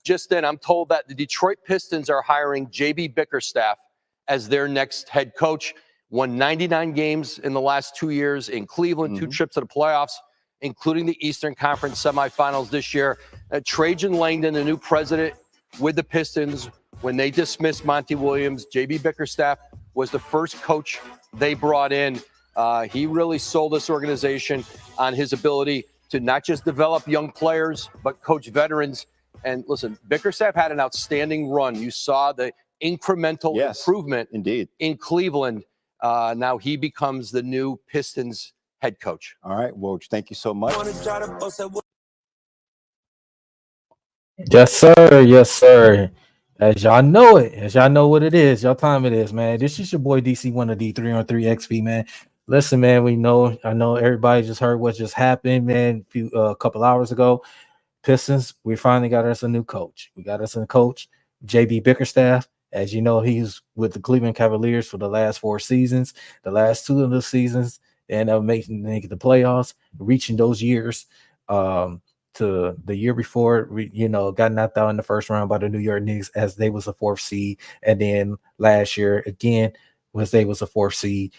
Just then, I'm told that the Detroit Pistons are hiring JB Bickerstaff as their next head coach. Won 99 games in the last 2 years in Cleveland, 2 trips to the playoffs, including the Eastern Conference semifinals this year. Trajan Langdon, the new president with the Pistons, when they dismissed Monty Williams, JB Bickerstaff was the first coach they brought in. He really sold this organization on his ability to not just develop young players, but coach veterans. And listen, Bickerstaff had an outstanding run. You saw the incremental improvement in Cleveland. Now he becomes the new Pistons head coach. All right, Woj, thank you so much. Yes, sir. Yes, sir. As y'all know it, as y'all know what it is, y'all time it is, man. This is your boy DC1 of D313XP, man. Listen, man, I know everybody just heard what just happened, man, a couple hours ago. Pistons, we finally got us a new coach. We got us a coach, JB Bickerstaff. As you know, he's with the Cleveland Cavaliers for the last 4 seasons. The last 2 of the seasons, and making the playoffs, reaching those years. To the year before, got knocked out in the first round by the New York Knicks as they was a 4th seed, and then last year again they was a 4th seed.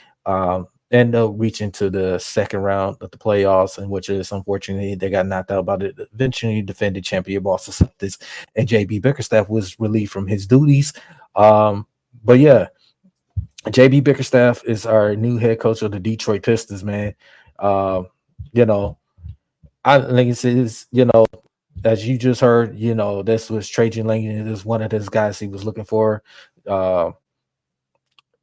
End up reaching to the 2nd round of the playoffs, and which is unfortunately they got knocked out by the eventually defended champion Boston Celtics, and JB Bickerstaff was relieved from his duties. But yeah, JB Bickerstaff is our new head coach of the Detroit Pistons, man. I think it's, as you just heard, this was Trajan Langdon. This is one of those guys he was looking for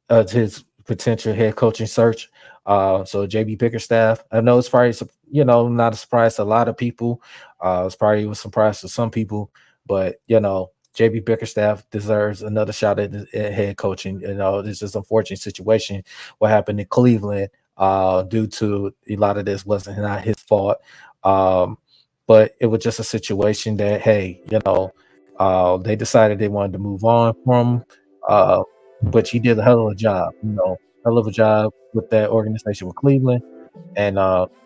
his potential head coaching search. So JB Bickerstaff, I know it's probably, not a surprise to a lot of people. It's probably a surprise to some people, but, JB Bickerstaff deserves another shot at head coaching. It's just an unfortunate situation what happened in Cleveland due to a lot of this wasn't not his fault. But it was just a situation that, hey, they decided they wanted to move on from, but he did a hell of a job, hell of a job with that organization with Cleveland. And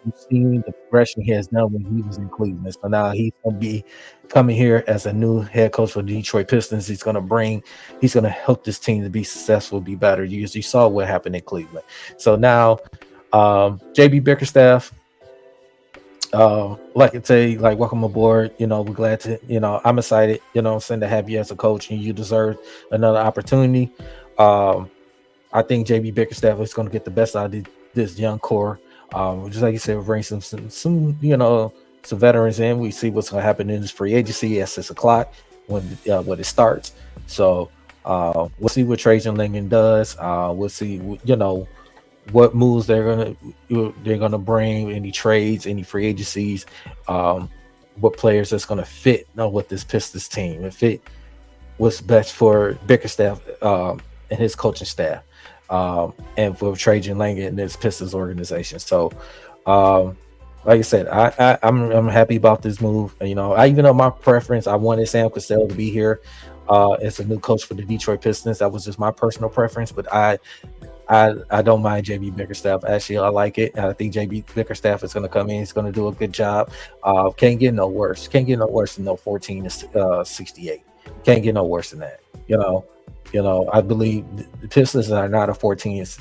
you've seen the progression he has done when he was in Cleveland. So now he's going to be coming here as a new head coach for the Detroit Pistons. He's going to help this team to be successful, be better. You saw what happened in Cleveland. So now JB Bickerstaff, like I say, welcome aboard. We're glad to, I'm excited, to have you as a coach, and you deserve another opportunity. I think JB Bickerstaff is going to get the best out of this young core. Just like you said, we'll bring some veterans in. We see what's going to happen in this free agency at 6:00 when it starts. So we'll see what Trajan Langdon does. We'll see, what moves they're gonna bring, any trades, any free agencies, what players that's gonna fit with this Pistons team, and fit what's best for Bickerstaff and his coaching staff, and for Trajan Langdon and his Pistons organization. So like I said, I'm happy about this move. I even know my preference. I wanted Sam Cassell to be here as a new coach for the Detroit Pistons. That was just my personal preference, but I don't mind JB Bickerstaff. Actually, I like it. I think JB Bickerstaff is going to come in. He's going to do a good job. Can't get no worse. Can't get no worse than 14-68. Can't get no worse than that. I believe the Pistons are not a 14. As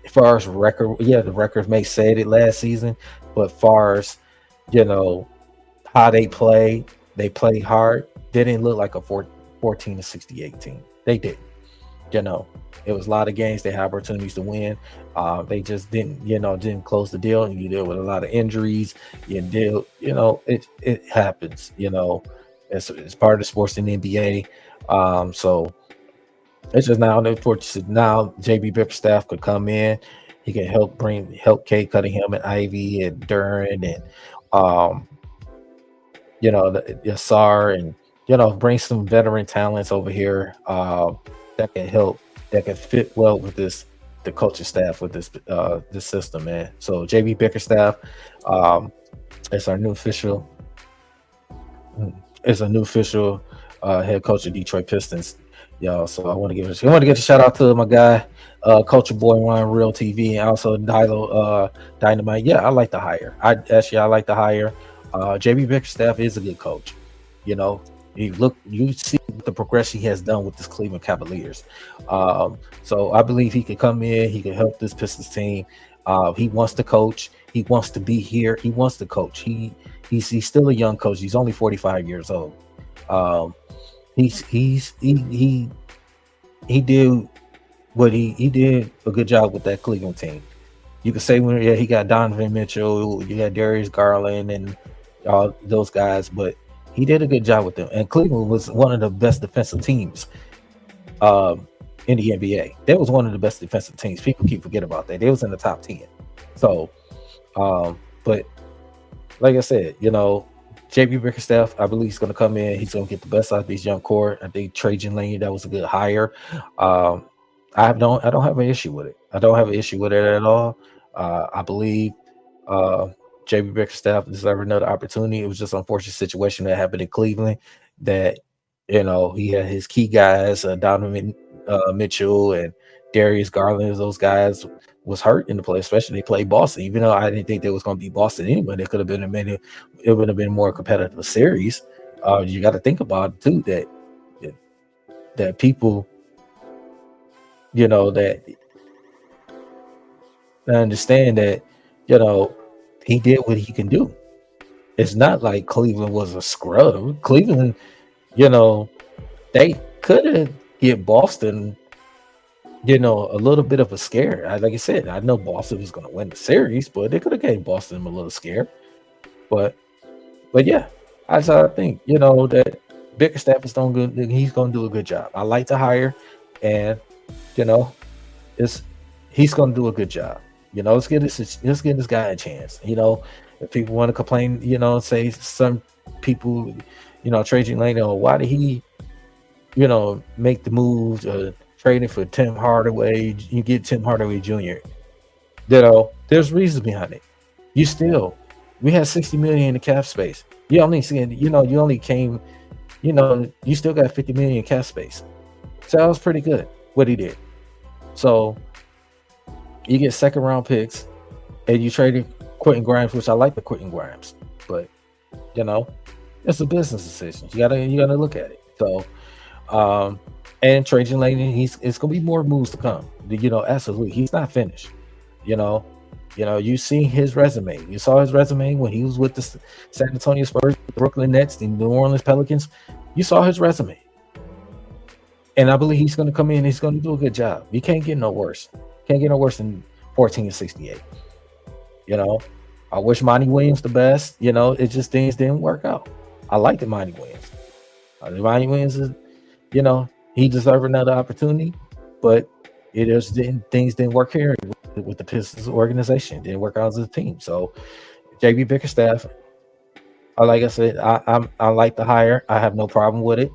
far as record, the record may say it last season, but far as how they play hard. They didn't look like a 14-68 team. They did. It was a lot of games they had opportunities to win. They just didn't close the deal, and you deal with a lot of injuries. It happens. It's part of the sports in the NBA. So it's just now JB Bickerstaff could come in. He can help Kate Cunningham and Ivy and Duran and Yassar, and bring some veteran talents over here that can help, that can fit well with the coaching staff with this system, man. So JB Bickerstaff is our new official head coach of Detroit Pistons. So I want to give a shout out to my guy, Culture Boy on Real TV, and also Dynamite. Yeah, I like the hire. I like the hire. JB Bickerstaff is a good coach. You see the progression he has done with this Cleveland Cavaliers. So I believe he could come in, he could help this Pistons team. He wants to coach, he wants to be here, he wants to coach. He's still a young coach. He's only 45 years old. Um, he did what he did a good job with that Cleveland team. You could say when he got Donovan Mitchell, you got Darius Garland and all those guys, but he did a good job with them. And Cleveland was one of the best defensive teams in the NBA. They was one of the best defensive teams. People keep forget about that. They was in the top 10. So, but like I said, JB Bickerstaff, I believe he's going to come in. He's going to get the best out of these young core. I think Trajan Laney, that was a good hire. I don't have an issue with it. I don't have an issue with it at all. I believe JB Bickerstaff deserved another opportunity. It was just an unfortunate situation that happened in Cleveland that he had his key guys, Donovan Mitchell and Darius Garland. Those guys was hurt in the play, especially they played Boston. Even though I didn't think they was going to be Boston anyway, it could have been it would have been more competitive series. You got to think about it too that people, that I understand that, he did what he can do. It's not like Cleveland was a scrub. Cleveland, they could have get Boston, a little bit of a scare. Like I said, I know Boston was going to win the series, but they could have gave Boston a little scare. But yeah, I think, that Bickerstaff is doing good. He's going to do a good job. I like the hire, and he's going to do a good job. Let's give this guy a chance. If people want to complain, say some people, Trajan Lane, why did he, make the move trading for Tim Hardaway? You get Tim Hardaway Jr. There's reasons behind it. We had 60 million in the cap space. You only seeing, you still got 50 million in cap space. So that was pretty good what he did. So you get second round picks and you traded Quentin Grimes, which I like the Quentin Grimes, but it's a business decision. You gotta look at it. So and Trajan Laney, it's gonna be more moves to come. Absolutely. He's not finished. You see his resume. You saw his resume when he was with the San Antonio Spurs, the Brooklyn Nets, the New Orleans Pelicans. You saw his resume. And I believe he's gonna come in, he's gonna do a good job. You can't get no worse. Can't get no worse than 14-68. I wish Monty Williams the best. It just things didn't work out. I like the Monty Williams. Monty Williams is, he deserved another opportunity, but things didn't work here with the Pistons organization. It didn't work out as a team. So JB Bickerstaff, like I said, I like the hire. I have no problem with it.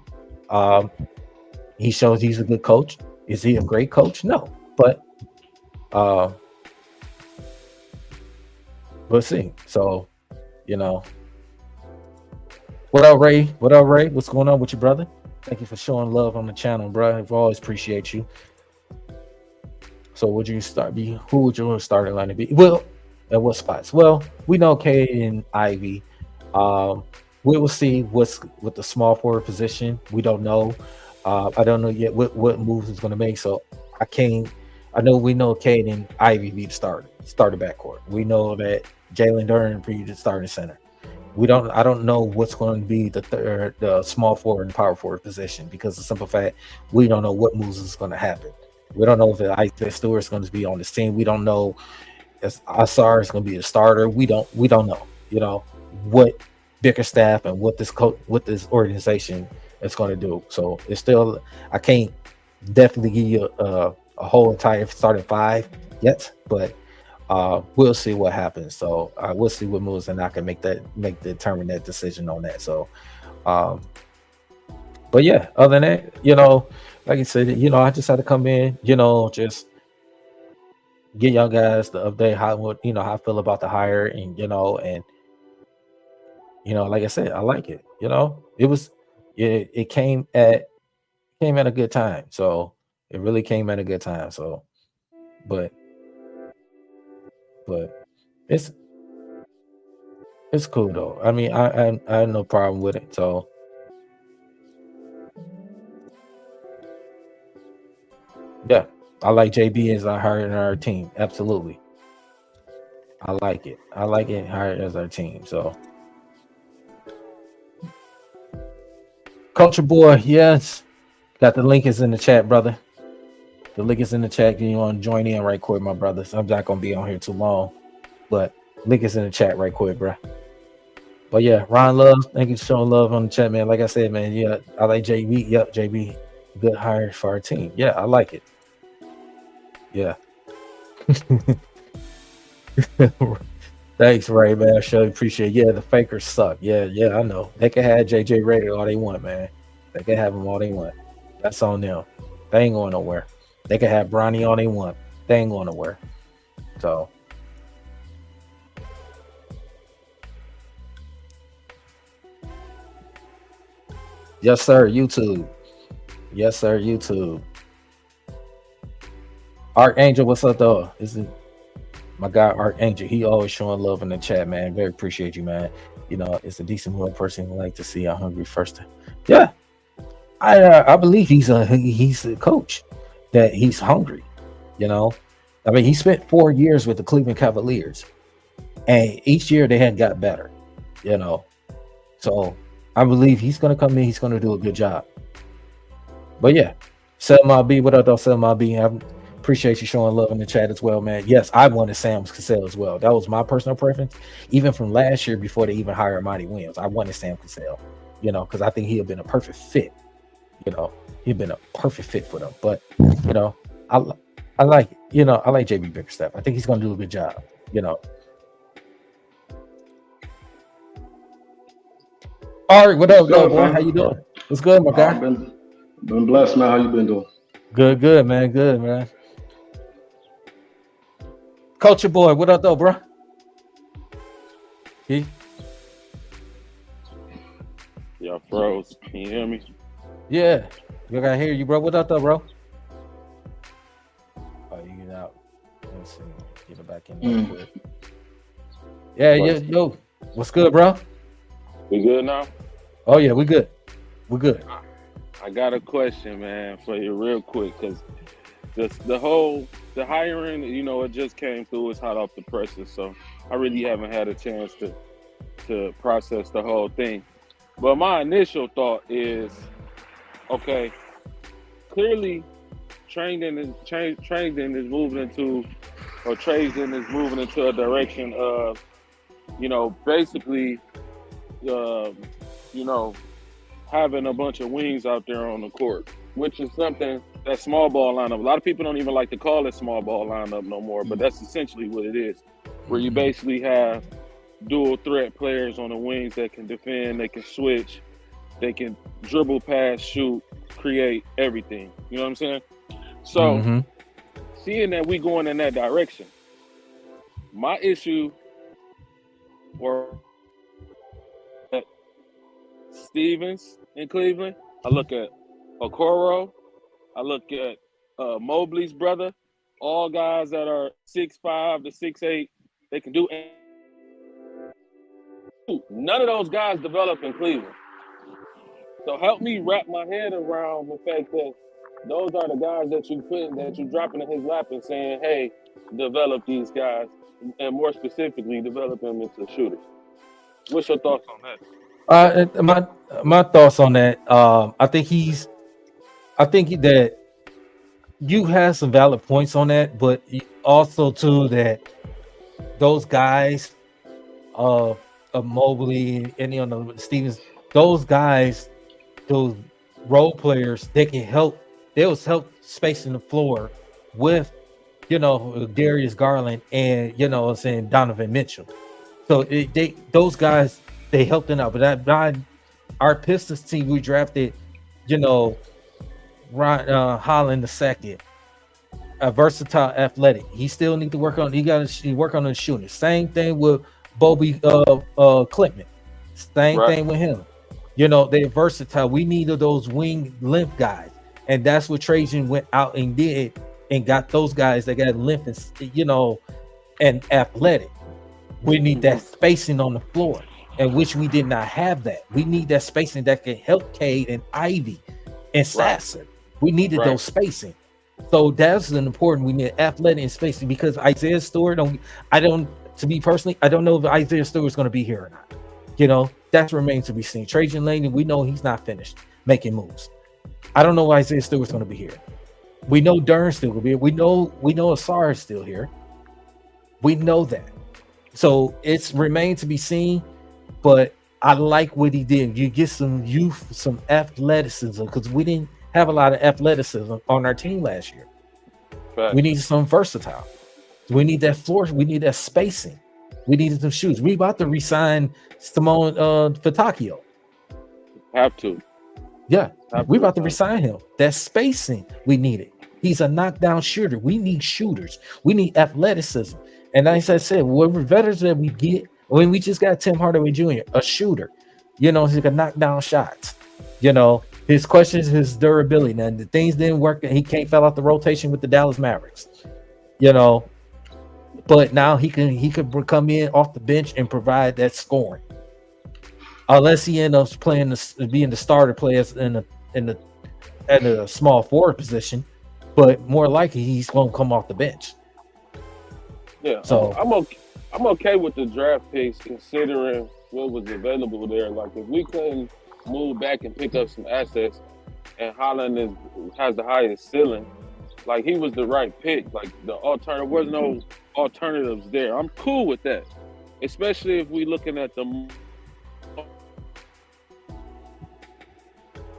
He shows he's a good coach. Is he a great coach? No, but we'll see. So, what up, Ray? What's going on with you, brother? Thank you for showing love on the channel, bro. I always appreciate you. So, who would your starting lineup be? Well, at what spots? Well, we know Cade and Ivy. We will see what's with the small forward position. We don't know. I don't know yet what moves is going to make. So we know Cade and Ivy be the starter backcourt. We know that Jalen Duren be the starting center. I don't know what's going to be the small forward and power forward position, because the simple fact we don't know what moves is going to happen. We don't know if Isaiah Stewart is going to be on the team. We don't know if Asar is going to be a starter. We don't know. What Bickerstaff and what this organization is going to do. So it's still, I can't definitely give you a whole entire starting five yet, but we'll see what happens. So we'll see what moves, and I can determine that decision on that. So, but yeah, other than that, like I said, I just had to come in, just get y'all guys to update how I feel about the hire, and like I said, I like it. It came at a good time. So it really came at a good time. So, but it's cool though. I mean, I have no problem with it. So I like JB as our hire in our team. Absolutely. I like it. I like it hired as our team. So Culture Boy, yes. Got the link is in the chat, brother. The link is in the chat. You want to join in right quick, my brothers. I'm not gonna be on here too long, but link is in the chat right quick, bro. But yeah, Ron Love, thank you for showing love on the chat, man. Like I said, man, yeah, I like JB. Yep, JB, good hire for our team. Yeah, I like it. Yeah. Thanks, Ray, man. I sure appreciate it. Yeah, the fakers suck. Yeah, I know. They can have JJ Redick all they want, man. They can have them all they want. That's on them. They ain't going nowhere. They can have Bronny all they want. They ain't going nowhere. So yes, sir, YouTube. Yes, sir, YouTube. Archangel, what's up, though? Isn't my guy Archangel? He always showing love in the chat, man. Very appreciate you, man. You know, it's a decent little person who like to see a hungry first. Yeah, I believe he's a coach that he's hungry. You know, I mean, he spent 4 years with the Cleveland Cavaliers, and each year they had got better. You know, so I believe he's going to come in. He's going to do a good job. But yeah, Selma B, what up, though, Selma B? I appreciate you showing love in the chat as well, man. Yes, I wanted Sam Cassell as well. That was my personal preference, even from last year before they even hired Monty Williams. I wanted Sam Cassell, you know, because I think he'd been a perfect fit. You know, he'd been a perfect fit for them. But you know, I like, you know, I like JB Bickerstaff. I think he's going to do a good job. You know. All right, what up, boy? How you doing? What's good, my guy? Been blessed, man. How you been doing? Good, man. Good, man. Culture Boy, what up, though, bro? He? Y'all froze. Can you hear me? Yeah. I gotta hear you, bro. What up, though, bro? Oh, you get out. Let's see. Get it back in real quick. Yeah, yo. What's good, bro? We good now? Oh, yeah, we good. We're good. I got a question, man, for you real quick, because the hiring, you know, it just came through. It's hot off the presses, so I really haven't had a chance to process the whole thing. But my initial thought is, okay, clearly Tradon is moving into a direction of, you know, basically, you know, having a bunch of wings out there on the court, which is something that small ball lineup. A lot of people don't even like to call it small ball lineup no more, but that's essentially what it is, where you basically have dual threat players on the wings that can defend, they can switch, they can dribble, pass, shoot, create everything. You know what I'm saying? So seeing that we going in that direction, my issue or Stevens in Cleveland, I look at Okoro, I look at Mobley's brother, all guys that are 6'5" to 6'8", they can do anything. None of those guys develop in Cleveland. So help me wrap my head around the fact that those are the guys that you dropping in his lap and saying, hey, develop these guys, and more specifically, develop them into shooters. What's your thoughts on that? My thoughts on that. I think that you have some valid points on that, but also too that those guys, of Mobley and you know Stevens, those guys, those role players, they can help. They'll help spacing the floor with, you know, Darius Garland and you know saying Donovan Mitchell. So those guys. They helped them out, but our Pistons team, we drafted, you know, Holland II, a versatile athletic. He still need to work on. He got to work on the shooting. Same thing with Bobby Clintman. Same thing with him. You know, they're versatile. We needed those wing length guys, and that's what Trajan went out and did, and got those guys that got length and you know, and athletic. We need that spacing on the floor. And which we did not have that. We need that spacing that can help Cade and Ivy and Sasser. We needed those spacing. So that's an important. We need athletic and spacing because Isaiah Stewart. To me personally, I don't know if Isaiah Stewart's going to be here or not. You know, that remains to be seen. Trajan Langdon, we know he's not finished making moves. I don't know if Isaiah Stewart's going to be here. We know Dern's still going to be here. We know Asar is still here. We know that. So it's remained to be seen. But I like what he did. You get some youth, some athleticism, because we didn't have a lot of athleticism on our team last year. Right. We need some versatile. We need that floor. We need that spacing. We needed some shoes. We about to resign Simone Fatacchio. Have to. Yeah, we about to resign him. That spacing we needed. He's a knockdown shooter. We need shooters. We need athleticism. And as I said, whatever veterans that we get, when we just got Tim Hardaway Jr., a shooter, you know, he can knock down shots. You know, his questions, his durability. Now, the things didn't work. He fell out the rotation with the Dallas Mavericks. You know, but now he could come in off the bench and provide that scoring. Unless he ends up being the starter players at a small forward position, but more likely he's going to come off the bench. Yeah, so I'm okay with the draft picks considering what was available there. Like if we couldn't move back and pick up some assets, and Holland has the highest ceiling, like he was the right pick. Like there was no alternatives there. I'm cool with that, especially if we looking at the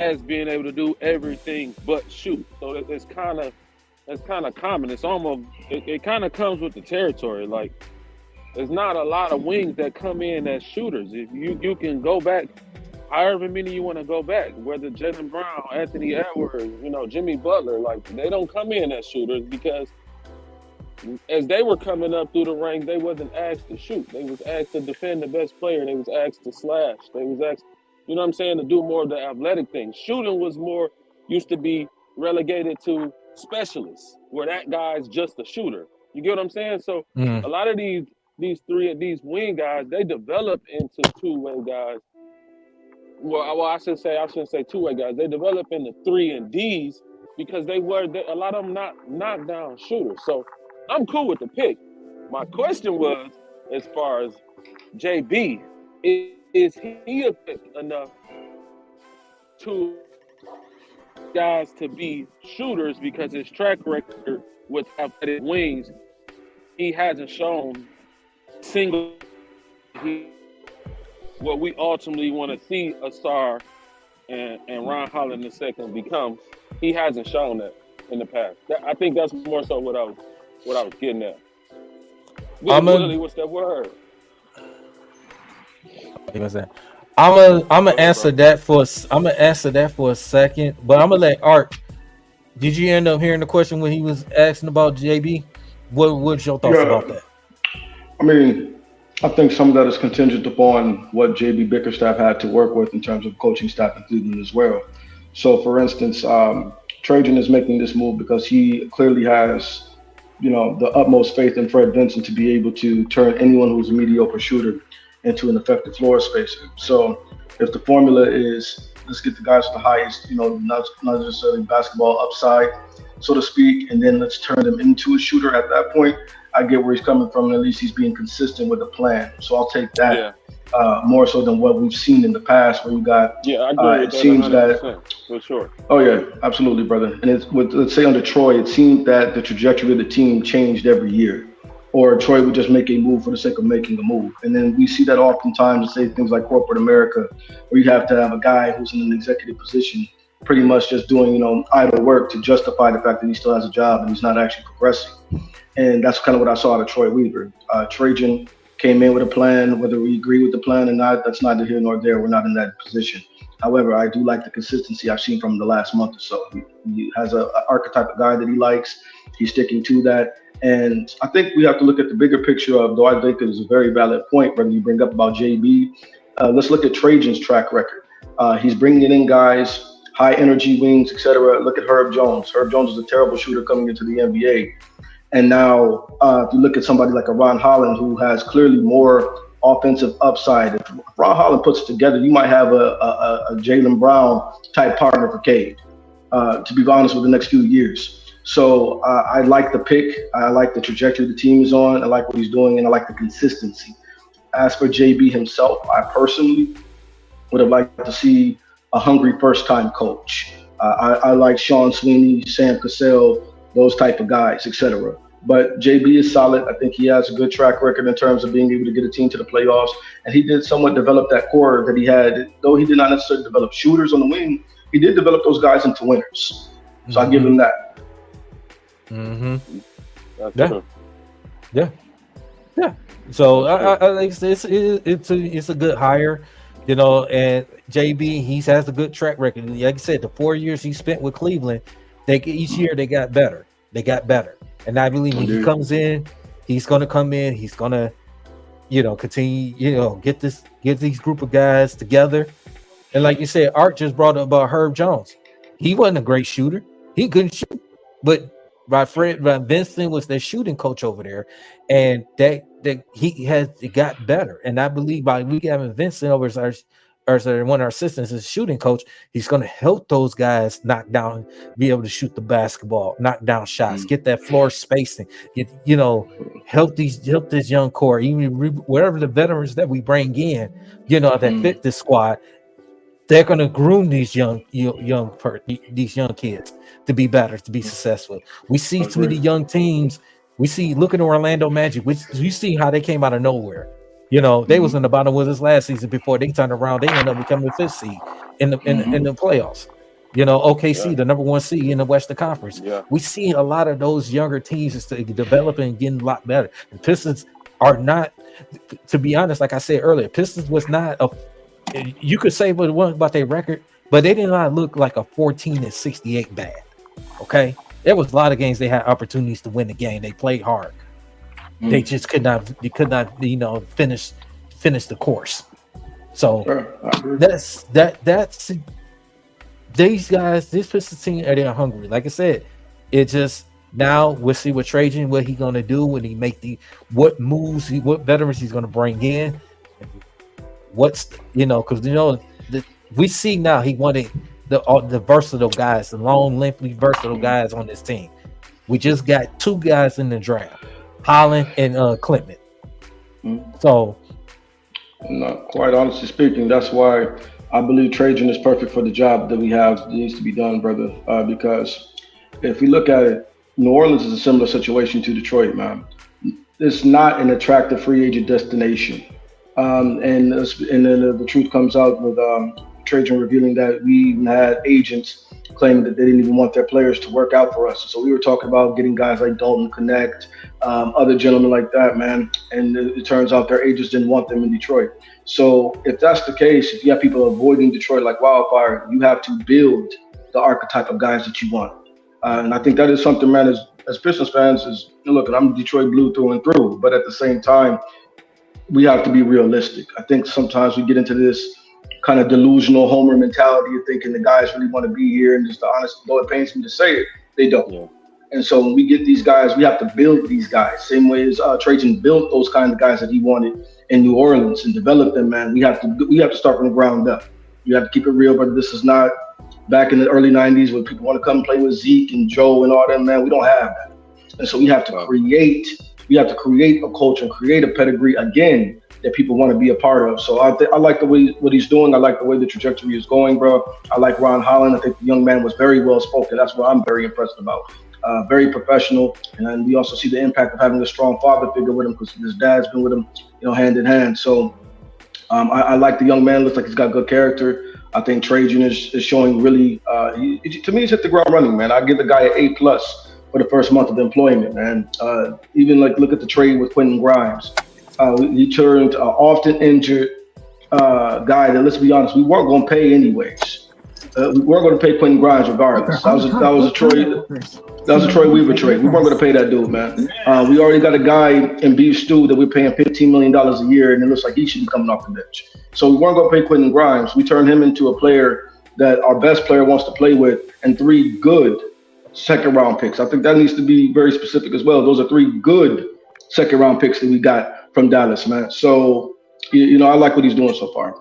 as being able to do everything but shoot. So it's kind of common. It's almost it kind of comes with the territory. Like there's not a lot of wings that come in as shooters. If you can go back however many you want to go back, whether Jaylen Brown, Anthony Edwards, you know, Jimmy Butler, like they don't come in as shooters because as they were coming up through the ranks, they wasn't asked to shoot. They was asked to defend the best player. They was asked to slash. They was asked, you know what I'm saying, to do more of the athletic things. Shooting used to be relegated to specialists, where that guy's just a shooter. You get what I'm saying? So a lot of these wing guys, they develop into two-way guys. Well, I shouldn't say two-way guys. They develop into 3 and Ds because a lot of them not knockdown shooters. So I'm cool with the pick. My question was, as far as JB, is he equipped enough to guys to be shooters because his track record with athletic wings, he hasn't shown what we ultimately want to see Asar and Ron Holland II become. He hasn't shown that in the past. I think that's more so what I was getting at. Willie, what's that word? I'm gonna answer that for a second, but I'm gonna let Art. Did you end up hearing the question when he was asking about JB? What's your thoughts about that? I mean, I think some of that is contingent upon what JB Bickerstaff had to work with in terms of coaching staff in Cleveland as well. So, for instance, Trajan is making this move because he clearly has, you know, the utmost faith in Fred Vincent to be able to turn anyone who's a mediocre shooter into an effective floor spacer. So if the formula is let's get the guys with the highest, you know, not necessarily basketball upside, so to speak, and then let's turn them into a shooter at that point, I get where he's coming from, and at least he's being consistent with the plan. So I'll take that more so than what we've seen in the past where you got, I agree with it seems that, for sure. Oh yeah, absolutely, brother. And it's with, let's say under Troy, it seemed that the trajectory of the team changed every year. Or Troy would just make a move for the sake of making a move. And then we see that oftentimes, say things like corporate America, where you have to have a guy who's in an executive position pretty much just doing, you know, idle work to justify the fact that he still has a job and he's not actually progressing. And that's kind of what I saw out of Troy Weaver. Trajan came in with a plan. Whether we agree with the plan or not, that's neither here nor there. We're not in that position. However, I do like the consistency I've seen from him the last month or so. He has an archetype of guy that he likes. He's sticking to that. And I think we have to look at the bigger picture of, though I think it is a very valid point, whether you bring up about JB, let's look at Trajan's track record. He's bringing in guys, high energy wings, etc. Look at Herb Jones. Herb Jones is a terrible shooter coming into the NBA. And now if you look at somebody like a Ron Holland, who has clearly more offensive upside. If Ron Holland puts it together, you might have a Jaylen Brown type partner for Cade, to be honest, with the next few years. So I like the pick. I like the trajectory the team is on. I like what he's doing, and I like the consistency. As for JB himself, I personally would have liked to see a hungry first-time coach. I like Sean Sweeney, Sam Cassell, those type of guys, etc. But JB is solid. I think he has a good track record in terms of being able to get a team to the playoffs. And he did somewhat develop that core that he had. Though he did not necessarily develop shooters on the wing, he did develop those guys into winners. So I give him that. Yeah. So I like it's a good hire, you know. And JB, he has a good track record. Like I said, the 4 years he spent with Cleveland, each year they got better. And I believe when he comes in, he's gonna come in. He's gonna, continue, get these group of guys together. And like you said, Art just brought up about Herb Jones. He wasn't a great shooter. He couldn't shoot, but Vincent was their shooting coach over there, and it got better. And I believe by we having Vincent over as one of our assistants as shooting coach, he's going to help those guys knock down, be able to shoot the basketball, knock down shots, get that floor spacing, help this young core, even whatever the veterans that we bring in, that fit this squad. They're going to groom these young kids to be better, to be successful. We see too many young teams. Look at Orlando Magic, which you see how they came out of nowhere. They was in the bottom with us last season before they turned around. They ended up becoming the 5th seed in the playoffs. OKC, the number 1 seed in the Western Conference. Yeah. We see a lot of those younger teams is developing and getting a lot better. The Pistons are not, to be honest, like I said earlier, Pistons was not you could say what it was about their record, but they did not look like a 14-68 bad. Okay, there was a lot of games they had opportunities to win the game. They played hard. They just could not finish the course. So that's these guys. This Pistons team they're hungry. Like I said, it just now we'll see what Trajan, what he gonna do when he make what moves, what veterans he's gonna bring in. Because we see now he wanted the versatile guys, the long, lengthy, versatile guys on this team. We just got 2 guys in the draft, Holland and Clement. So, quite honestly speaking, that's why I believe Trajan is perfect for the job that we have that needs to be done, brother. Because if we look at it, New Orleans is a similar situation to Detroit, man. It's not an attractive free agent destination. And then the truth comes out with Trajan revealing that we even had agents claiming that they didn't even want their players to work out for us. So we were talking about getting guys like Dalton Connect, other gentlemen like that, man. And it turns out their agents didn't want them in Detroit. So if that's the case, if you have people avoiding Detroit like wildfire, you have to build the archetype of guys that you want. And I think that is something, man, as Pistons fans, look, I'm Detroit blue through and through, but at the same time, we have to be realistic. I think sometimes we get into this kind of delusional homer mentality of thinking the guys really want to be here, and just the honest, though it pains me to say it, they don't. Yeah. And so when we get these guys, we have to build these guys. Same way as Trajan built those kind of guys that he wanted in New Orleans and develop them, man. We have to start from the ground up. You have to keep it real, but this is not back in the early 90s when people want to come play with Zeke and Joe and all that, man. We don't have that. And so we have to create a culture and create a pedigree again that people want to be a part of. So I like the way what he's doing. I like the way the trajectory is going, bro. I like Ron Holland. I think the young man was very well spoken. That's what I'm very impressed about. Very professional, and then we also see the impact of having a strong father figure with him because his dad's been with him, hand in hand. So I like the young man. Looks like he's got good character. I think Trajan is showing really. To me, he's hit the ground running, man. I give the guy an A+ for the first month of employment, man. Even look at the trade with Quentin Grimes. He turned an often injured guy that, let's be honest, we weren't going to pay anyways. We weren't going to pay Quentin Grimes regardless. That was a Troy Weaver trade. We weren't going to pay that dude, man. We already got a guy in Beef Stew that we're paying $15 million a year, and it looks like he should be coming off the bench. So we weren't going to pay Quentin Grimes. We turned him into a player that our best player wants to play with, and 3 good second-round picks. I think that needs to be very specific as well. Those are 3 good second-round picks that we got from Dallas, man. So, I like what he's doing so far.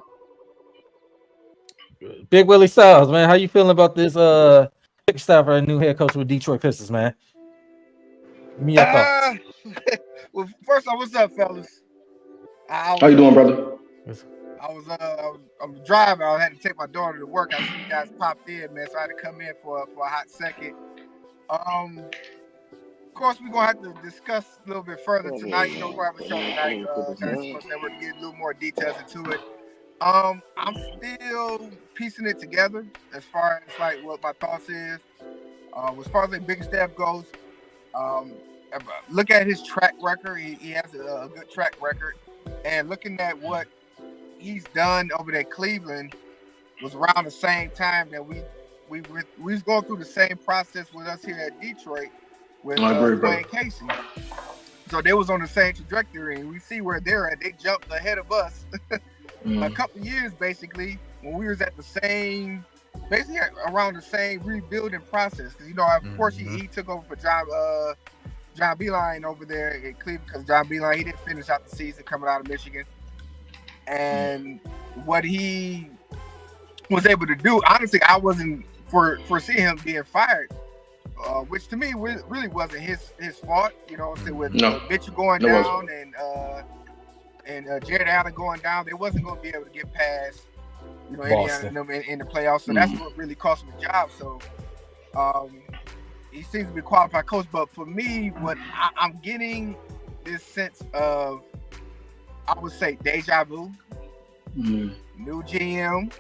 Big Willie Styles, man, how you feeling about this Bickerstaff, our new head coach with Detroit Pistons, man. Give me your thoughts. Well, first off, what's up, fellas? How you doing, brother? I was driving. I had to take my daughter to work. I see you guys popped in, man, so I had to come in for a hot second. Of course, we're gonna have to discuss a little bit further tonight. You know, we're gonna have a show tonight. Sports Network to get a little more details into it. I'm still piecing it together as far as like what my thoughts is. As far as like Bickerstaff goes, look at his track record. He has a good track record, and looking at what he's done over there, Cleveland was around the same time that we was going through the same process with us here at Detroit with Wayne Casey. So they was on the same trajectory, and we see where they're at. They jumped ahead of us a couple of years, basically, when we was at the same, basically around the same rebuilding process. Because you know, of course, he took over for John Beeline over there in Cleveland, because John Beeline, he didn't finish out the season coming out of Michigan. And what he was able to do, honestly, I wasn't foreseeing him being fired, which to me really wasn't his fault. You know, with Mitchell going down and Jared Allen going down, they wasn't going to be able to get past, you know, Indiana in the playoffs. So that's what really cost him the job. So he seems to be a qualified coach. But for me, what I'm getting this sense of, I would say, deja vu, new GM,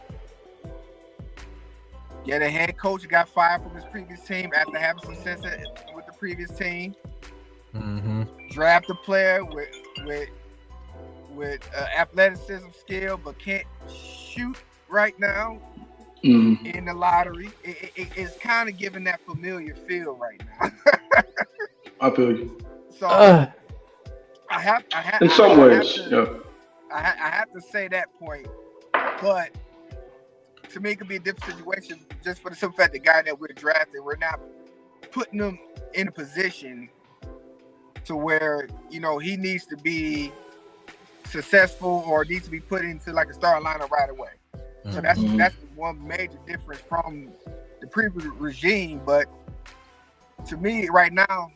get a head coach who got fired from his previous team after having success with the previous team. Draft a player with athleticism, skill, but can't shoot right now in the lottery. It's kind of giving that familiar feel right now. I feel you. So I have in some ways, I have to say that point, but to me, it could be a different situation just for the simple fact the guy that we're drafting, we're not putting him in a position to where, you know, he needs to be successful or needs to be put into like a starting lineup right away. So that's one major difference from the previous regime. But to me, right now,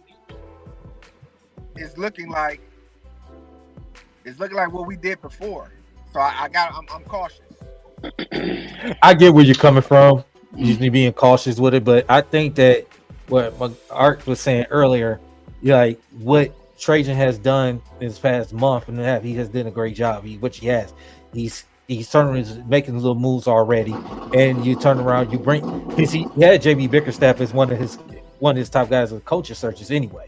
it's looking like what we did before. So I'm cautious. I get where you're coming from, usually being cautious with it, but I think that what Art was saying earlier, like what Trajan has done this past month and a half, he has done a great job. He's making little moves already, and you turn around, you bring, because he had JB Bickerstaff as one of his top guys with coaching searches anyway.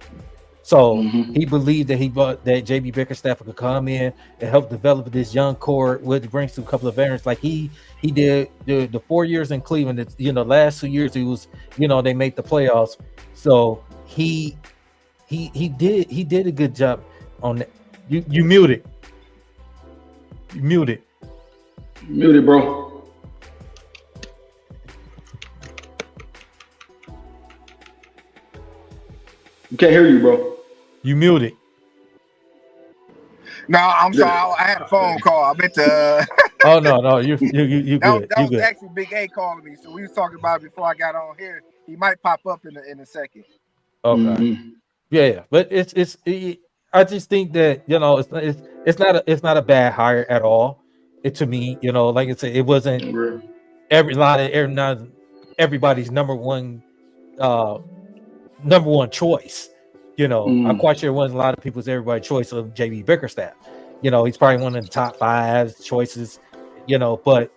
So he believed that that JB Bickerstaff could come in and help develop this young core, which brings to a couple of veterans. Like he did the 4 years in Cleveland. You know, last 2 years he was, you know, they made the playoffs. So he did a good job on that. You muted. You muted. Muted, bro. We can't hear you, bro. You muted. No, I'm sorry. I had a phone call. I meant to. Oh no, you good. That was actually Big A calling me. So we was talking about it before I got on here. He might pop up in a second. Okay. Yeah, but it's. I just think that, you know, it's not a bad hire at all. To me, you know, like I said, it wasn't everybody's number one choice. You know, I'm quite sure it wasn't a lot of people's everybody's choice of JB Bickerstaff. You know, he's probably one of the top 5 choices, you know, but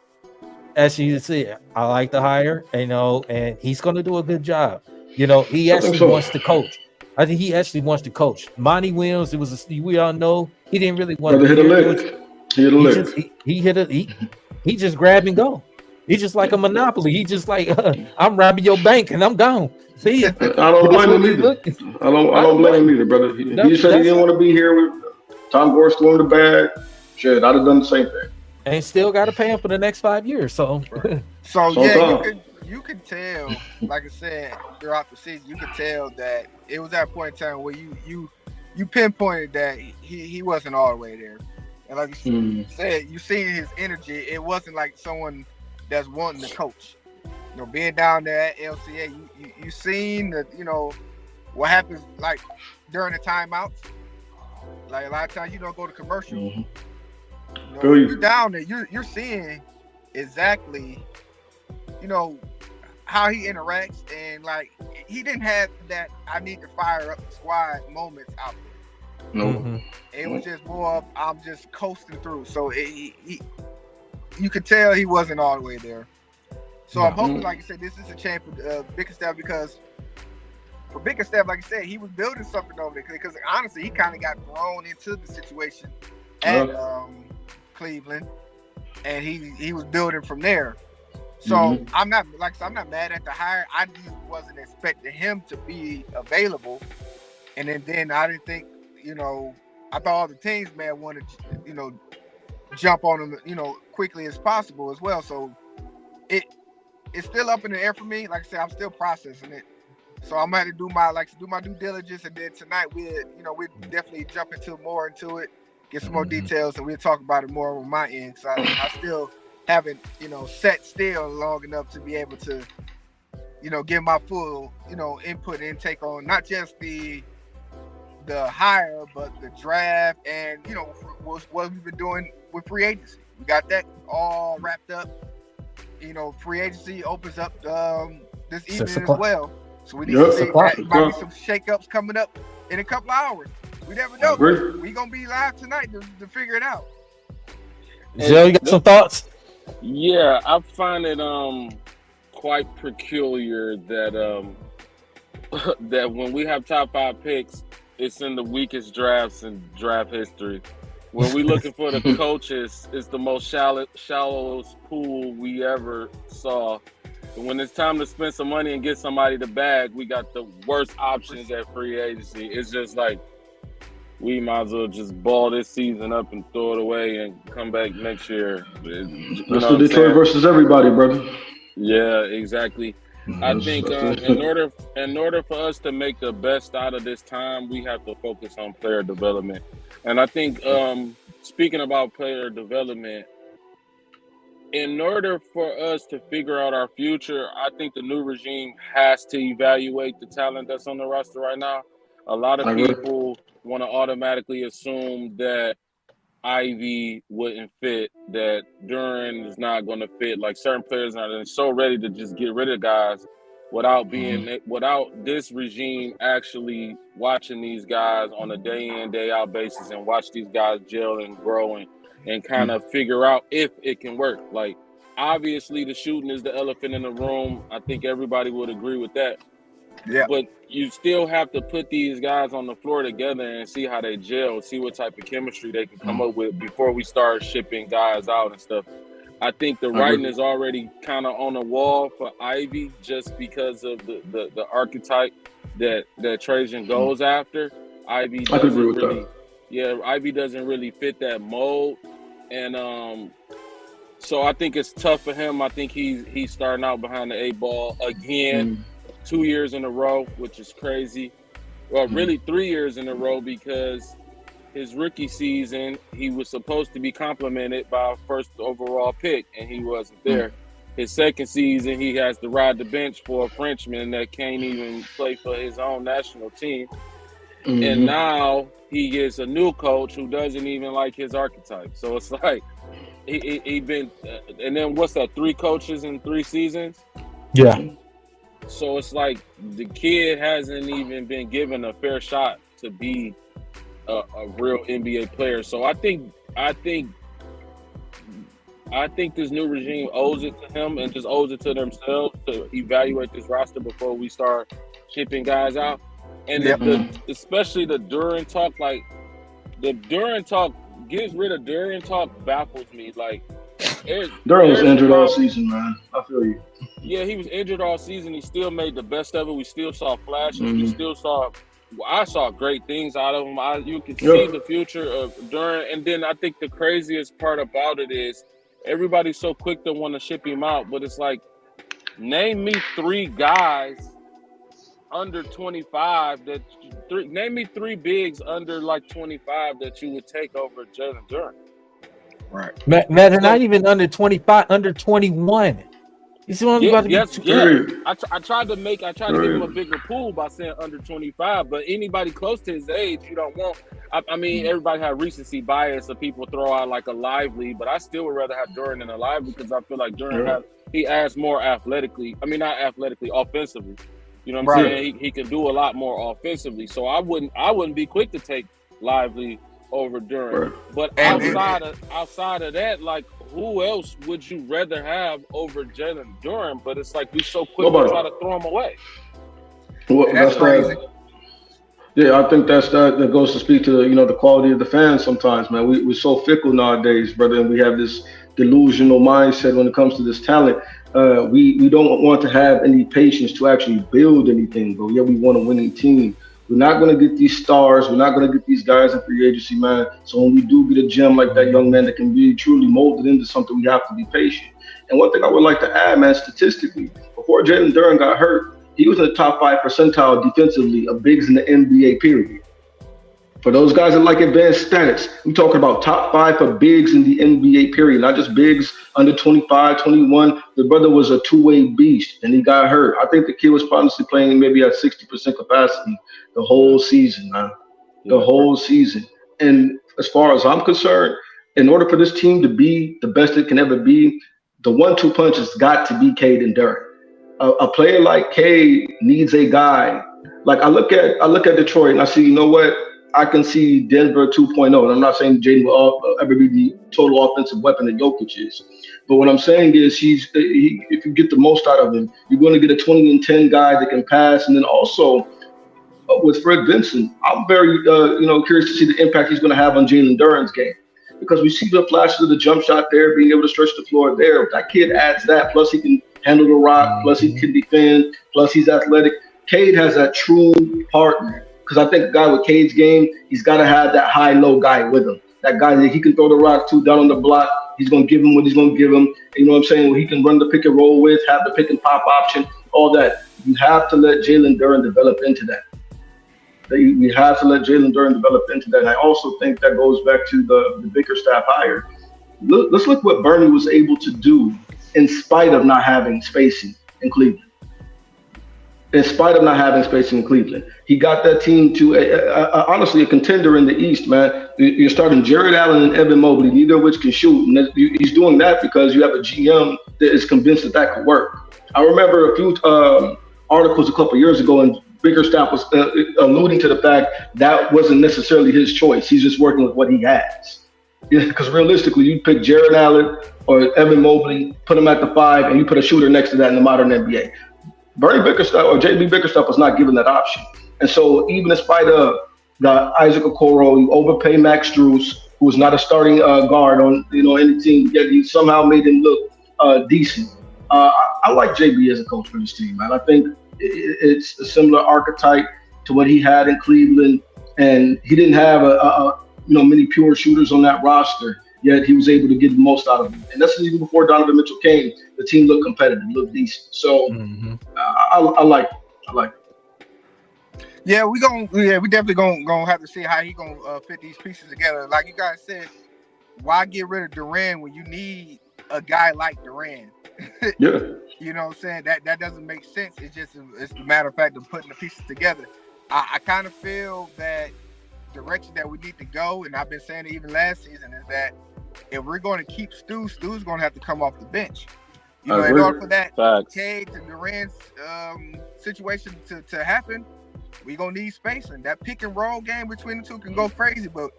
as you see, I like the hire, you know, and he's going to do a good job. You know, he actually wants to coach. I think he actually wants to coach. Monty Williams, we all know he didn't really want to hit a lick. He just grab and go. He's just like a monopoly. He just like, I'm robbing your bank and I'm gone. See, I don't blame him either. I don't blame him either, brother. He said he didn't want to be here. Tom Gore threw him the bag. Shit, I'd have done the same thing. And still got to pay him for the next 5 years. So, you could tell, like I said, throughout the season, you could tell that it was that point in time where you pinpointed that he wasn't all the way there. And like you said, you see his energy. It wasn't like someone that's wanting to coach. being down there at LCA, you seen the, what happens like during the timeouts. Like a lot of times you don't go to commercial. Mm-hmm. You're down there, you're seeing exactly, how he interacts, and like he didn't have that I need to fire up the squad moments out there. No. Mm-hmm. It was just more of I'm just coasting through. So you could tell he wasn't all the way there. So I'm hoping, like I said, this is a chance for Bickerstaff, because for Bickerstaff, like I said, he was building something over there. Because honestly, he kind of got thrown into the situation at Cleveland, and he was building from there. So I'm not mad at the hire. I just wasn't expecting him to be available, and then I didn't think, I thought all the teams may want to, jump on him, quickly as possible as well. So it's still up in the air for me. Like I said, I'm still processing it. So I'm gonna have to do my due diligence, and then tonight we definitely jump more into it, get some more details, and we'll talk about it more on my end. So I still haven't, sat still long enough to be able to, give my full, input and intake on not just the hire, but the draft, and what we've been doing with free agency. We got that all wrapped up. Free agency opens up this evening as well. So we need to see, might be some shakeups coming up in a couple of hours. We never know. We're gonna be live tonight to figure it out. Zell, you got some thoughts? Yeah, I find it quite peculiar that that when we have top 5 picks, it's in the weakest drafts in draft history. When we looking for the coaches, it's the most shallowest pool we ever saw. And when it's time to spend some money and get somebody to bag, we got the worst options at free agency. It's just like, we might as well just ball this season up and throw it away and come back next year. That's the Detroit versus everybody, brother. Yeah, exactly. I think in order for us to make the best out of this time, we have to focus on player development. And I think speaking about player development, in order for us to figure out our future, I think the new regime has to evaluate the talent that's on the roster right now. A lot of people want to automatically assume that Ivy wouldn't fit, that Duran is not going to fit. Like certain players are so ready to just get rid of guys without this regime actually watching these guys on a day in, day out basis and watch these guys gel and grow and kind of figure out if it can work. Like, obviously the shooting is the elephant in the room. I think everybody would agree with that. Yeah. But you still have to put these guys on the floor together and see how they gel, see what type of chemistry they can come up with before we start shipping guys out and stuff. I think the writing is already kind of on the wall for Ivy just because of the archetype that Trajan goes after. Ivy doesn't Ivy doesn't really fit that mold. And so I think it's tough for him. I think he's starting out behind the 8 ball again. 2 years in a row, which is crazy. Well, really 3 years in a row, because his rookie season, he was supposed to be complimented by a first overall pick, and he wasn't there. His second season, he has to ride the bench for a Frenchman that can't even play for his own national team. And now he gets a new coach who doesn't even like his archetype. So it's like he been and then what's that, 3 coaches in 3 seasons? Yeah. So it's like the kid hasn't even been given a fair shot to be a real NBA player. So I think this new regime owes it to him and just owes it to themselves to evaluate this roster before we start shipping guys out. And especially the Duran talk, like the Duran talk, gets rid of Duran talk baffles me. Like, Duran was injured all season, man. I feel you. Yeah, he was injured all season. He still made the best of it. We still saw flashes. We still saw. I saw great things out of him. You could see the future of Duran. And then I think the craziest part about it is everybody's so quick to want to ship him out, but it's like, name me 3 guys under 25 name me 3 bigs under like 25 that you would take over Jalen Duran. Right. Matt, not even under 25, under 21. He's only about to be I tried to give him a bigger pool by saying under 25, but anybody close to his age, you don't want. I mean, everybody had recency bias, so people throw out like a Lively, but I still would rather have Duran than a Lively because I feel like Duran he adds more athletically. I mean, not athletically, offensively. You know what I'm saying? He can do a lot more offensively. So I wouldn't be quick to take Lively over Duran. But outside of that, like, who else would you rather have over Jalen Duran? But it's like we so quick to try to throw him away. Well, that's crazy. Yeah, I think that goes to speak to the quality of the fans sometimes, man. We're so fickle nowadays, brother, and we have this delusional mindset when it comes to this talent. We don't want to have any patience to actually build anything, but yeah, we want a winning team. We're not going to get these stars. We're not going to get these guys in free agency, man. So when we do get a gem like that young man that can be truly molded into something, we have to be patient. And one thing I would like to add, man, statistically, before Jalen Duran got hurt, he was in the top 5 percentile defensively of bigs in the NBA, period. For those guys that like advanced stats, we're talking about top 5 for bigs in the NBA, period, not just bigs under 25, 21. The brother was a two-way beast, and he got hurt. I think the kid was honestly playing maybe at 60% capacity the whole season, man. The whole season. And as far as I'm concerned, in order for this team to be the best it can ever be, the 1-2 punch has got to be Cade and Duran. A player like Cade needs a guy. Like I look at Detroit and I see, you know what? I can see Denver 2.0. And I'm not saying Jaden will ever be the total offensive weapon that Jokic is. But what I'm saying is if you get the most out of him, you're going to get a 20-10 guy that can pass. And then also with Fred Vinson, I'm very curious to see the impact he's going to have on Jalen Duran's game. Because we see the flashes of the jump shot there, being able to stretch the floor there. That kid adds that. Plus he can handle the rock. Plus he can defend. Plus he's athletic. Cade has that true partner. Because I think a guy with Cade's game, he's got to have that high-low guy with him. That guy that he can throw the rock to down on the block. He's going to give him what he's going to give him. You know what I'm saying? Where he can run the pick and roll with, have the pick and pop option, all that. You have to let Jalen Duran develop into that. We have to let Jalen Duran develop into that. And I also think that goes back to the Bickerstaff hire. Let's look what Bernie was able to do in spite of not having spacing in Cleveland. In spite of not having spacing in Cleveland, he got that team to honestly a contender in the East, man. You're starting Jared Allen and Evan Mobley, neither of which can shoot. And he's doing that because you have a GM that is convinced that could work. I remember a few articles a couple years ago, and Bickerstaff was alluding to the fact that wasn't necessarily his choice. He's just working with what he has. Because realistically, you pick Jared Allen or Evan Mobley, put him at the 5, and you put a shooter next to that in the modern NBA. Bernie Bickerstaff or JB Bickerstaff was not given that option. And so even in spite of the Isaac Okoro, you overpay Max Strus, who was not a starting guard on any team, yet you somehow made him look decent. I like JB as a coach for this team, man. I think it's a similar archetype to what he had in Cleveland, and he didn't have many pure shooters on that roster, yet he was able to get the most out of them. And that's even before Donovan Mitchell came. The team looked competitive, looked decent. So I like it. Yeah, we definitely gonna have to see how he gonna fit these pieces together. Like you guys said, why get rid of Duran when you need a guy like Duran? Yeah. You know what I'm saying? That doesn't make sense. It's a matter of fact of putting the pieces together. I kind of feel that direction that we need to go, and I've been saying it even last season, is that if we're going to keep Stu's going to have to come off the bench. In order for that Cade and Duran's situation to happen, we're going to need spacing. That pick and roll game between the two can go crazy, but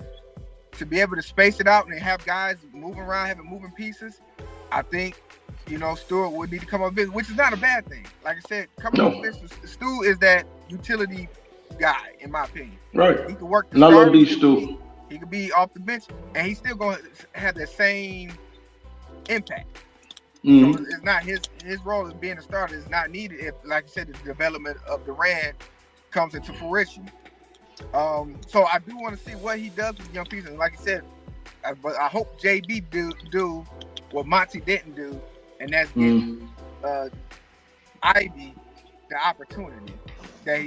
to be able to space it out and have guys moving around, having moving pieces, I think, Stewart would need to come off bench, which is not a bad thing. Like I said, coming off bench, Stu is that utility guy, in my opinion. Right. He could work the start. I love these Stu. He could be off the bench, and he's still going to have the same impact. So it's not his role as being a starter is not needed if, like I said, the development of Duran comes into fruition. So I do want to see what he does with young pieces. And like I said, I hope JB do what Monty didn't do, and that's give Ivy the opportunity.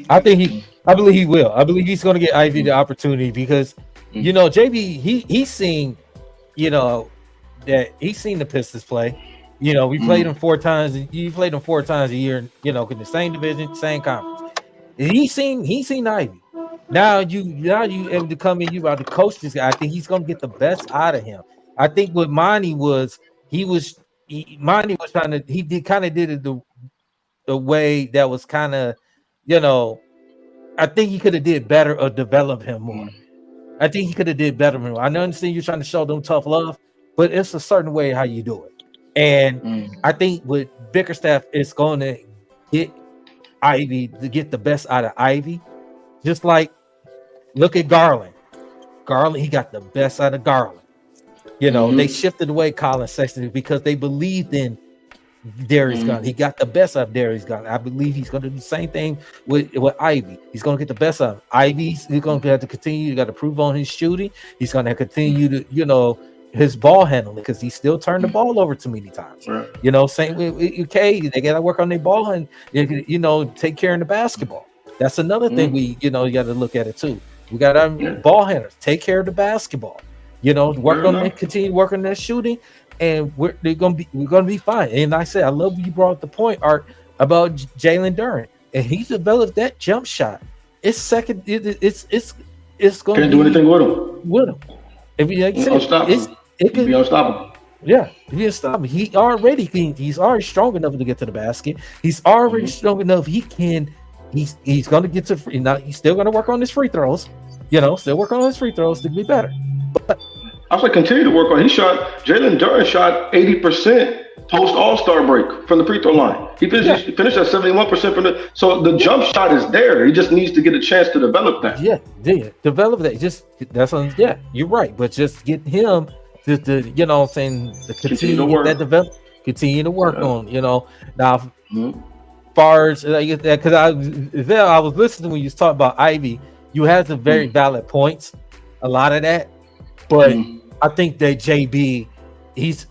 I believe he will. I believe he's going to get Ivy the opportunity because, JB, he's seen, that he's seen the Pistons play. You know, we played them 4 times. You played them 4 times a year. You know, in the same division, same conference. And he's seen Ivy. Now you able to come in. You about to coach this guy. I think he's gonna get the best out of him. I think what Monty was, Monty was trying to. He did it the way that was kind of, you know. I think he could have did better or develop him more. I think he could have did better. I understand you're trying to show them tough love, but it's a certain way how you do it. And I think with Bickerstaff, it's going to get Ivy to get the best out of Ivy. Just like, look at Garland. Garland, he got the best out of Garland. You know, they shifted away Colin Sexton because they believed in Darius Garland. He got the best out of Darius Garland. I believe he's going to do the same thing with Ivy. He's going to get the best out of Ivy. He's going to have to continue. You got to prove on his shooting. He's going to continue to, you know, his ball handling, because he still turned the ball over too many times. Right. You know, same with UK. They got to work on their ball and, you know, take care of the basketball. That's another thing you got to look at it too. We got our ball handlers, take care of the basketball. You know, continue working their shooting, and we're gonna be fine. And I said, I love you brought up the point, Art, about Jalen Duren, and he developed that jump shot. It's second. It's going to do anything with him. If you like it can be unstoppable. Yeah, he's already strong enough to get to the basket. He's already strong enough. He's going to get to free. Now he's still going to work on his free throws. You know, still work on his free throws to be better. But I was like, continue to work on. Jalen Duren shot 80% post All-Star break from the free throw line. He finished at 71% from the. So the jump shot is there. He just needs to get a chance to develop that. Yeah, develop that. You're right. But just get him to you know what I'm saying, to continue to work. Continue to work on, you know. Now, far as because I was listening when you was talking about Ivy. You had some very valid points, a lot of that, but I think that JB,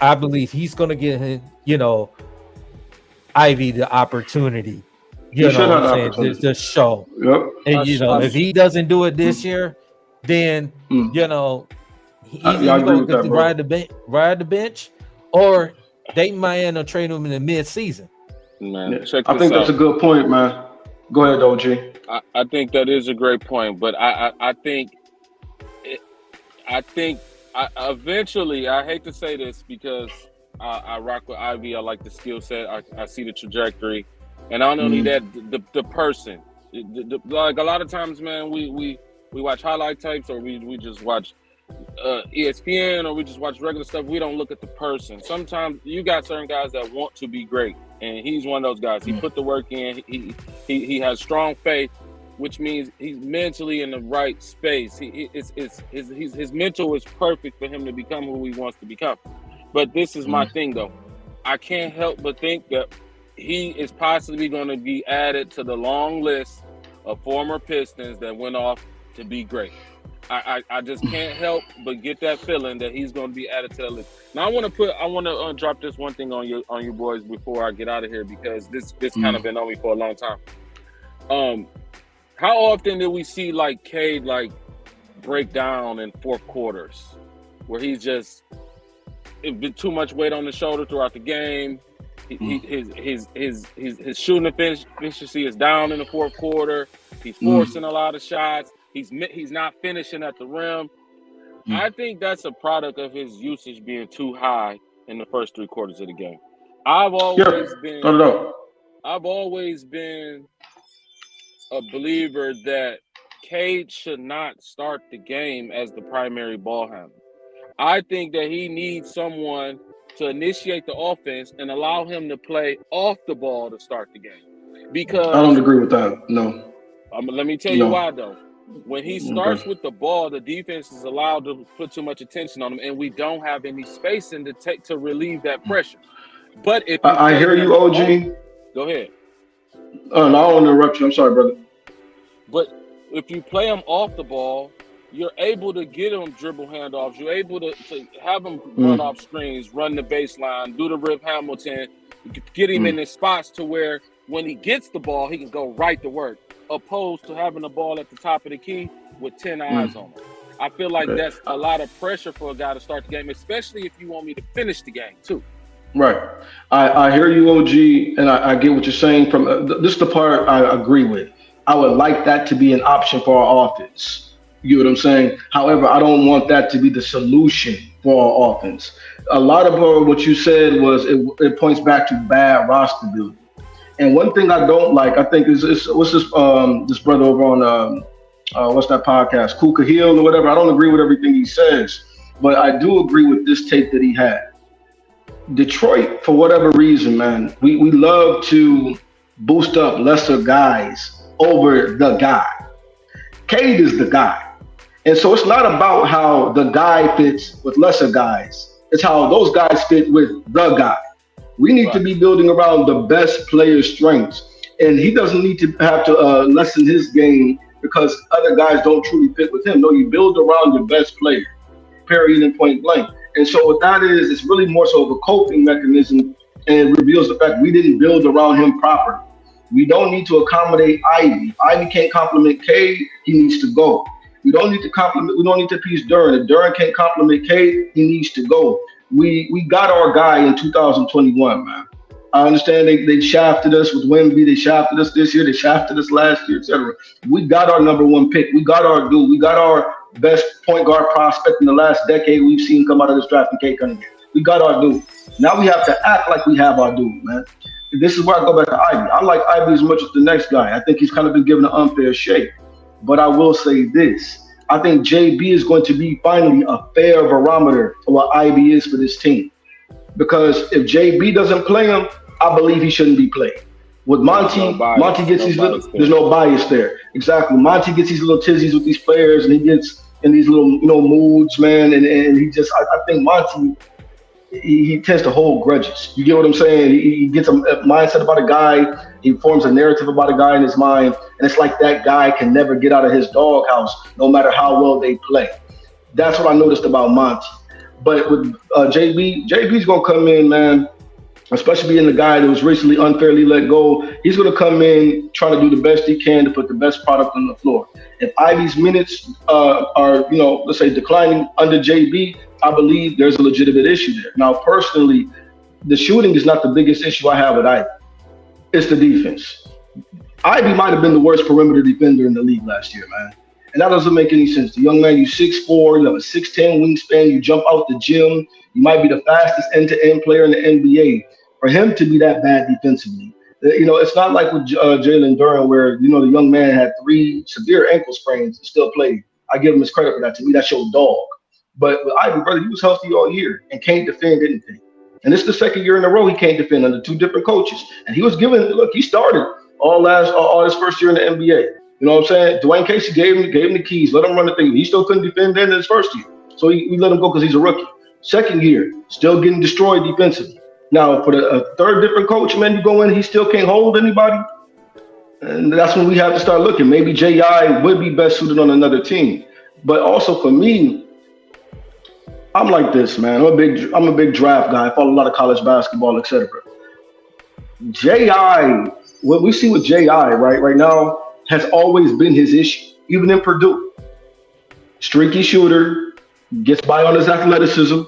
I believe he's going to get, you know, Ivy the opportunity, you know what I'm saying, to show. Yep. And, you know, if he doesn't do it this year, then, you know, he's going to ride the bench, or they might end up trading him in the mid-season. Man, I think that's a good point, man. Go ahead, OG. I think that is a great point, but I think eventually, I hate to say this because I rock with Ivy. I like the skill set. I see the trajectory, and not only that, the person. Like a lot of times, man, we watch highlight tapes, or we just watch ESPN, or we just watch regular stuff. We don't look at the person. Sometimes you got certain guys that want to be great, and he's one of those guys. He put the work in. He has strong faith, which means he's mentally in the right space. His mental is perfect for him to become who he wants to become. But this is my thing, though. I can't help but think that he is possibly going to be added to the long list of former Pistons that went off to be great. I just can't help but get that feeling that he's going to be added to the list. Now I want to drop this one thing on you boys before I get out of here, because this kind of been on me for a long time. How often do we see like Cade like break down in fourth quarters, where he's just been too much weight on the shoulder throughout the game? His shooting efficiency is down in the fourth quarter. He's forcing a lot of shots. He's not finishing at the rim. I think that's a product of his usage being too high in the first 3 quarters of the game. I've always been a believer that Cade should not start the game as the primary ball handler. I think that he needs someone to initiate the offense and allow him to play off the ball to start the game. Because I don't agree with that. No. Let me tell you why, though. When he starts with the ball, the defense is allowed to put too much attention on him, and we don't have any spacing to relieve that pressure. But if I hear you, OG. Go ahead. No, I don't want to interrupt you. I'm sorry, brother. But if you play him off the ball, you're able to get him dribble handoffs. You're able to have him run off screens, run the baseline, do the Rip Hamilton, get him in his spots to where when he gets the ball, he can go right to work, opposed to having the ball at the top of the key with 10 eyes on him. I feel like that's a lot of pressure for a guy to start the game, especially if you want me to finish the game too. Right. I hear you, OG, and I get what you're saying. From this is the part I agree with. I would like that to be an option for our offense. You get what I'm saying? However, I don't want that to be the solution for our offense. A lot of what you said was it points back to bad roster building. And one thing I don't like, I think, is what's this brother over on what's that podcast, Cool Cahill or whatever. I don't agree with everything he says, but I do agree with this take that he had. Detroit, for whatever reason, man, we love to boost up lesser guys over the guy. Cade is the guy. And so it's not about how the guy fits with lesser guys. It's how those guys fit with the guy. We need to be building around the best player's strengths. And he doesn't need to have to lessen his game because other guys don't truly fit with him. No, you build around your best player, period and point blank. And so what that is, it's really more so of a coping mechanism, and it reveals the fact we didn't build around him properly. We don't need to accommodate Ivy. Ivy can't complement Cade. He needs to go. We don't need to piece Duren. If Duren can't complement Cade, he needs to go. We got our guy in 2021, man. I understand they shafted us with Wemby. They shafted us this year. They shafted us last year, etc. We got our number one pick. We got our dude. We got our best point guard prospect in the last decade we've seen come out of this draft in Cade Cunningham. We got our dude. Now we have to act like we have our dude, man. This is where I go back to Ivy. I like Ivy as much as the next guy. I think he's kind of been given an unfair shake. But I will say this. I think JB is going to be finally a fair barometer of what Ivy is for this team. Because if JB doesn't play him, I believe he shouldn't be played. With Monty, Monty gets these little, there's no bias there. Exactly. Monty gets these little tizzies with these players, and he gets in these little, moods, man. And he just, I think Monty, he tends to hold grudges. You get what I'm saying? He gets a mindset about a guy. He forms a narrative about a guy in his mind. And it's like that guy can never get out of his doghouse, no matter how well they play. That's what I noticed about Monty. But with JB's going to come in, man, especially being the guy that was recently unfairly let go. He's going to come in trying to do the best he can to put the best product on the floor. If Ivy's minutes are, let's say declining under JB, I believe there's a legitimate issue there. Now, personally, the shooting is not the biggest issue I have with Ivy. It's the defense. Ivy might have been the worst perimeter defender in the league last year, man. And that doesn't make any sense. The young man, you 6'4", you have a 6'10" wingspan, you jump out the gym, you might be the fastest end-to-end player in the NBA. For him to be that bad defensively, it's not like with Jalen Duren where, the young man had 3 severe ankle sprains and still played. I give him his credit for that. To me, that's your dog. But with Ivy, brother, he was healthy all year and can't defend anything. And it's the second year in a row he can't defend under 2 different coaches. And he was he started all his first year in the NBA. You know what I'm saying? Dwayne Casey gave him the keys, let him run the thing. He still couldn't defend in his first year. So we let him go because he's a rookie. Second year, still getting destroyed defensively. Now, for a third different coach, man, you go in, he still can't hold anybody. And that's when we have to start looking. Maybe J.I. would be best suited on another team. But also for me, I'm like this, man. I'm a big draft guy. I follow a lot of college basketball, etc. J.I., what we see with J.I. right now has always been his issue, even in Purdue. Streaky shooter, gets by on his athleticism.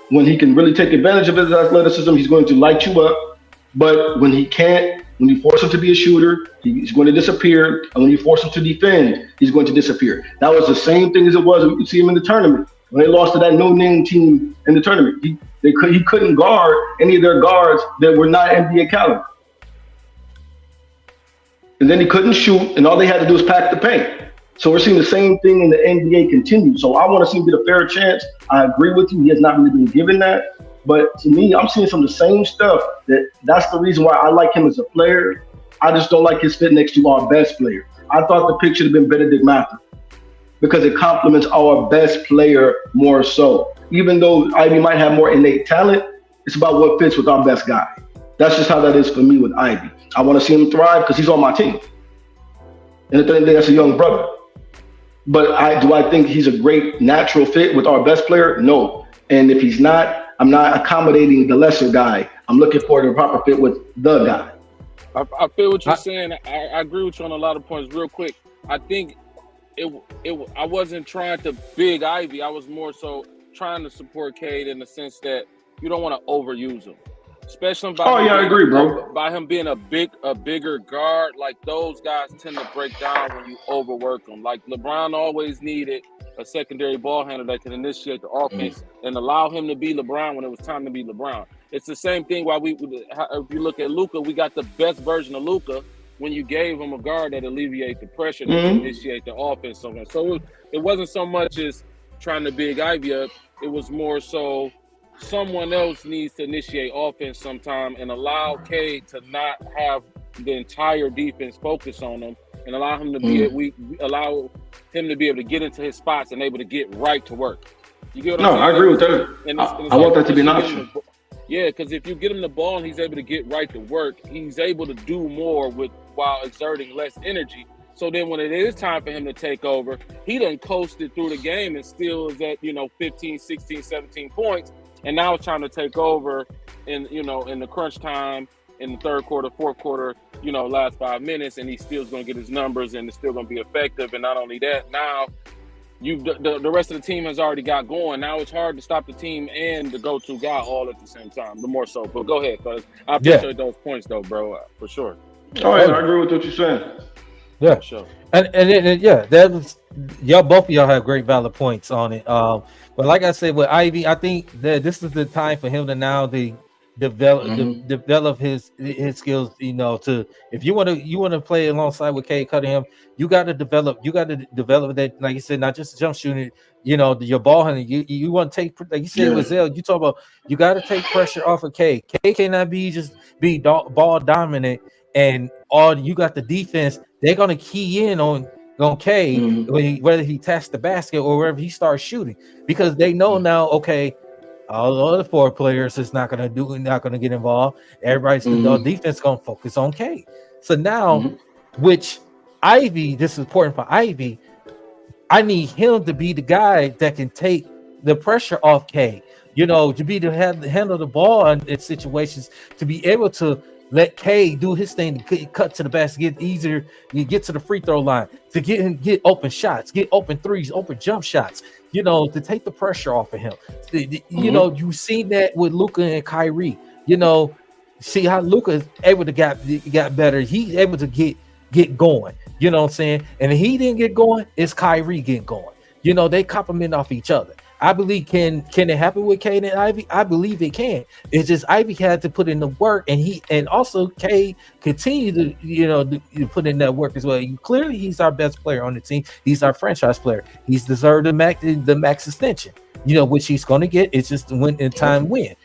When he can really take advantage of his athleticism, he's going to light you up. But when he can't, when you force him to be a shooter, he's going to disappear. And when you force him to defend, he's going to disappear. That was the same thing as it was. We could see him in the tournament. When they lost to that no-name team in the tournament, he couldn't guard any of their guards that were not NBA caliber. And then he couldn't shoot, and all they had to do was pack the paint. So we're seeing the same thing in the NBA continue. So I want to see him get a fair chance. I agree with you. He has not really been given that. But to me, I'm seeing some of the same stuff. That's the reason why I like him as a player. I just don't like his fit next to our best player. I thought the pick should have been Benedict Mather because it complements our best player more so. Even though Ivy might have more innate talent, it's about what fits with our best guy. That's just how that is for me with Ivy. I want to see him thrive because he's on my team. And at the end of the day, that's a young brother. But do I think he's a great natural fit with our best player? No. And if he's not, I'm not accommodating the lesser guy. I'm looking for the proper fit with the guy. I feel what you're saying. I agree with you on a lot of points. Real quick, I think I wasn't trying to big Ivy. I was more so trying to support Cade in the sense that you don't want to overuse him. especially by I agree, bro. By him being a bigger guard. Like those guys tend to break down when you overwork them. Like LeBron always needed a secondary ball handler that can initiate the offense and allow him to be LeBron when it was time to be LeBron. It's the same thing. If you look at Luka, we got the best version of Luka when you gave him a guard that alleviate the pressure to initiate the offense. So it wasn't so much as trying to big Ivy up. It was more so someone else needs to initiate offense sometime and allow K to not have the entire defense focus on him and allow him to be allow him to be able to get into his spots and able to get right to work. You get what I'm saying? I agree with that. And I want that to be an option. Yeah, because if you get him the ball and he's able to get right to work, he's able to do more while exerting less energy. So then when it is time for him to take over, he done coasted through the game and still is at, 15, 16, 17 points. And now it's time to take over in the crunch time in the third quarter, fourth quarter, last 5 minutes, and he still's going to get his numbers and it's still going to be effective. And not only that, now the rest of the team has already got going. Now it's hard to stop the team and the go-to guy all at the same time, the more so. But go ahead, cuz I appreciate those points though, bro, for sure. Oh, yeah, I agree with what you're saying. Yeah, sure. And that was both of y'all have great valid points on it. But like I said with Ivy, I think that this is the time for him to now develop his skills. If you want to play alongside with K Cunningham, you got to develop that, like you said, not just jump shooting. Your ball handling. You want to take, like you said with Zell. You talk about you got to take pressure off of K. K cannot be ball dominant, and all you got the defense. They're gonna key in on K whether he taps the basket or wherever he starts shooting, because they know now, okay, all the other four players is not gonna get involved. Everybody's the defense gonna focus on K. So now, which Ivy, this is important for Ivy. I need him to be the guy that can take the pressure off K. To handle the ball in situations, to be able to let K do his thing, to cut to the basket, get easier, you get to the free throw line, to get open shots, get open threes, open jump shots, to take the pressure off of him. You've seen that with Luka and Kyrie. See how Luka is able to got better. He's able to get going. You know what I'm saying? And if he didn't get going, it's Kyrie getting going. They complement off each other. I believe can it happen with K and Ivy? I believe it can. It's just Ivy had to put in the work, and also K continue to put in that work as well. Clearly, he's our best player on the team. He's our franchise player. He's deserved the max extension. Which he's going to get. It's just when in time when.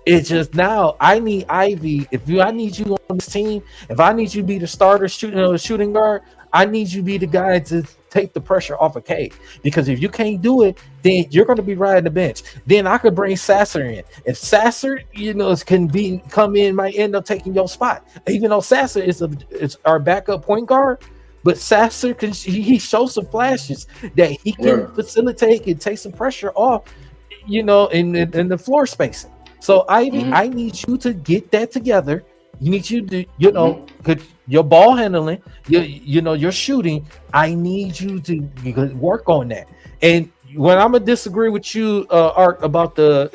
It's just now I need Ivy. I need you on this team, if I need you to be the starter shooting guard, I need you to be the guy to take the pressure off of K. Because if you can't do it, then you're going to be riding the bench. Then I could bring Sasser in. If Sasser, come in, might end up taking your spot. Even though Sasser is our backup point guard, but Sasser he shows some flashes that he can facilitate and take some pressure off, in the floor spacing. So Ivy, I need you to get that together. You need you to, your ball handling, your shooting. I need you to work on that. And when I'm gonna disagree with you, Art, about the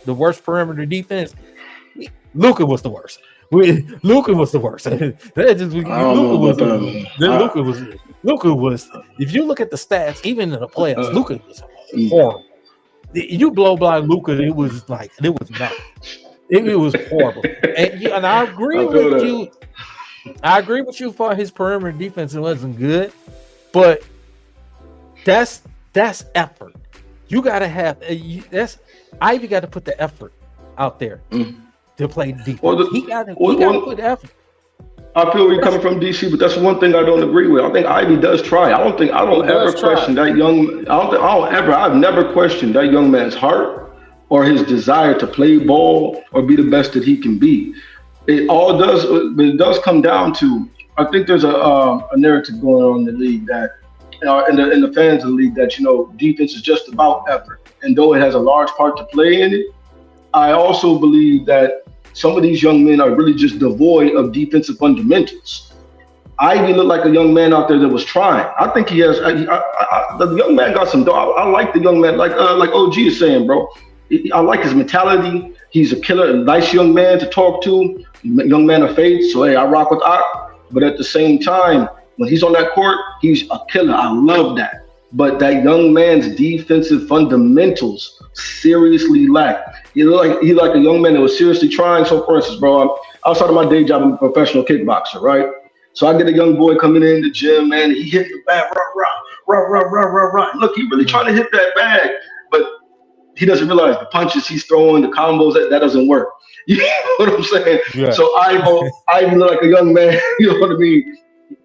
worst perimeter defense, Luka was the worst. Luka was the worst. Luka was. If you look at the stats, even in the playoffs, Luka was horrible. You blow by Luka, it was not. It was horrible. And I agree with you. I agree with you for his perimeter defense. It wasn't good, but that's effort. You gotta have Ivy got to put the effort out there to play defense. He got to put the effort. I feel you're coming from DC, but that's one thing I don't agree with. I think Ivy does try. I've never questioned that young man's heart or his desire to play ball or be the best that he can be. It does come down to, I think there's a narrative going on in the league that, in the fans of the league, that, defense is just about effort. And though it has a large part to play in it, I also believe that some of these young men are really just devoid of defensive fundamentals. Ivy looked like a young man out there that was trying. I think he has. The young man got some. I like the young man, like OG is saying, bro. I like his mentality. He's a killer, a nice young man to talk to, young man of faith. So hey, I rock with Ak. But at the same time, when he's on that court, he's a killer. I love that. But that young man's defensive fundamentals seriously lack. He's like a young man that was seriously trying. So for instance, bro, outside of my day job, I'm a professional kickboxer, right? So I get a young boy coming in the gym, man. He hit the bag, rah. Look, he really trying to hit that bag, but he doesn't realize the punches he's throwing, the combos, that doesn't work. You know what I'm saying? Yeah. So Ivy look like a young man. You know what I mean?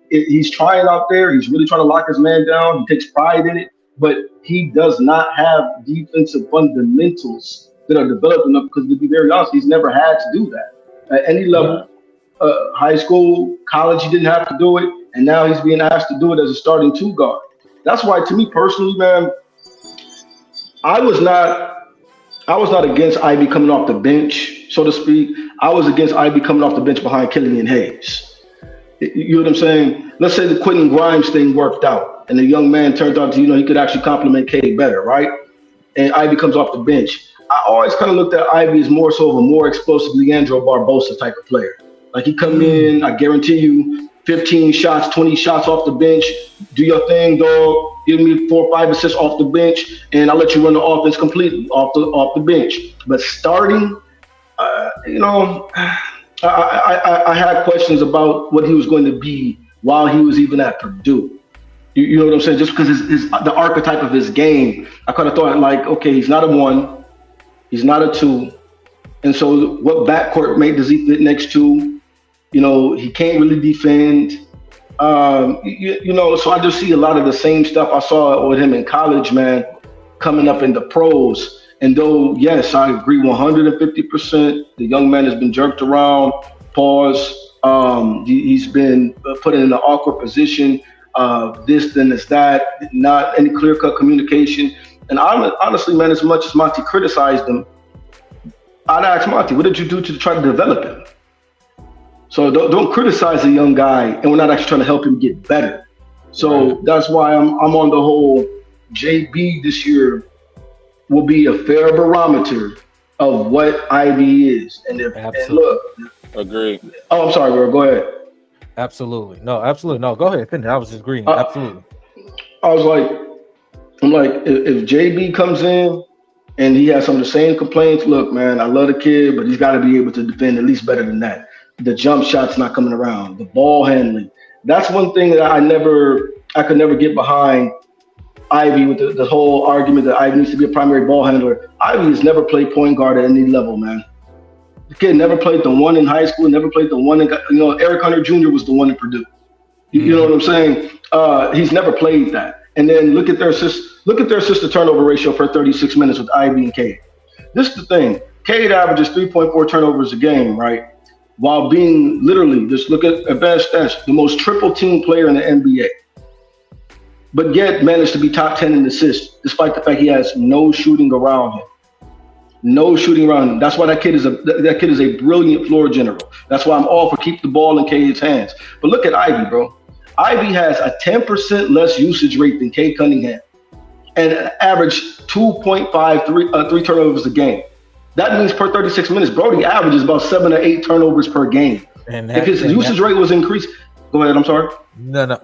He's trying out there. He's really trying to lock his man down. He takes pride in it, but he does not have defensive fundamentals that are developed enough. Because to be very honest, he's never had to do that at any level. High school, college, he didn't have to do it, and now he's being asked to do it as a starting two guard. That's why, to me personally, man, I was not against Ivy coming off the bench, so to speak. I was against Ivy coming off the bench behind Killian Hayes. You know what I'm saying? Let's say the Quentin Grimes thing worked out, and the young man turned out to, he could actually complement Cade better, right? And Ivy comes off the bench. I always kind of looked at Ivy as more so of a more explosive Leandro Barbosa type of player. Like he come in, I guarantee you, 15 shots, 20 shots off the bench. Do your thing, dog. Give me 4 or 5 assists off the bench, and I'll let you run the offense completely off the bench. But starting, I had questions about what he was going to be while he was even at Purdue. You know what I'm saying? Just because the archetype of his game, I kind of thought like, okay, he's not a 1, he's not a 2, and so what backcourt mate does he fit next to? He can't really defend. So I just see a lot of the same stuff I saw with him in college, man, coming up in the pros. And though, yes, I agree 150%, the young man has been jerked around, pause. He's been put in an awkward position, this, then it's that, not any clear-cut communication. And honestly, man, as much as Monty criticized him, I'd ask Monty, what did you do to try to develop him? So don't criticize a young guy, and we're not actually trying to help him get better. So That's why I'm on the whole JB this year will be a fair barometer of what Ivy is. And look, agree. Oh, I'm sorry, bro. Go ahead. Absolutely. No, go ahead. Finish. I was just agreeing. Absolutely. I'm like, if JB comes in and he has some of the same complaints, look, man, I love the kid, but he's got to be able to defend at least better than that. The jump shot's not coming around. The ball handling. That's one thing that I could never get behind Ivy with the whole argument that Ivy needs to be a primary ball handler. Ivy has never played point guard at any level, man. The kid never played the 1 in high school, never played the 1 in, Eric Hunter Jr. was the 1 in Purdue. You know what I'm saying? He's never played that. And then look at their assist to turnover ratio for 36 minutes with Ivy and Cade. This is the thing. Cade averages 3.4 turnovers a game, right? While being literally, just look at advanced stats, the most triple team player in the NBA. But yet managed to be top 10 in assists, despite the fact he has no shooting around him. No shooting around him. That's why that kid is a brilliant floor general. That's why I'm all for keep the ball in Cade's hands. But look at Ivy, bro. Ivy has a 10% less usage rate than Cade Cunningham and an average 2.5 three turnovers a game. That means per 36 minutes, Brody averages about 7 or 8 turnovers per game. And if his usage rate was increased, go ahead. I'm sorry. No.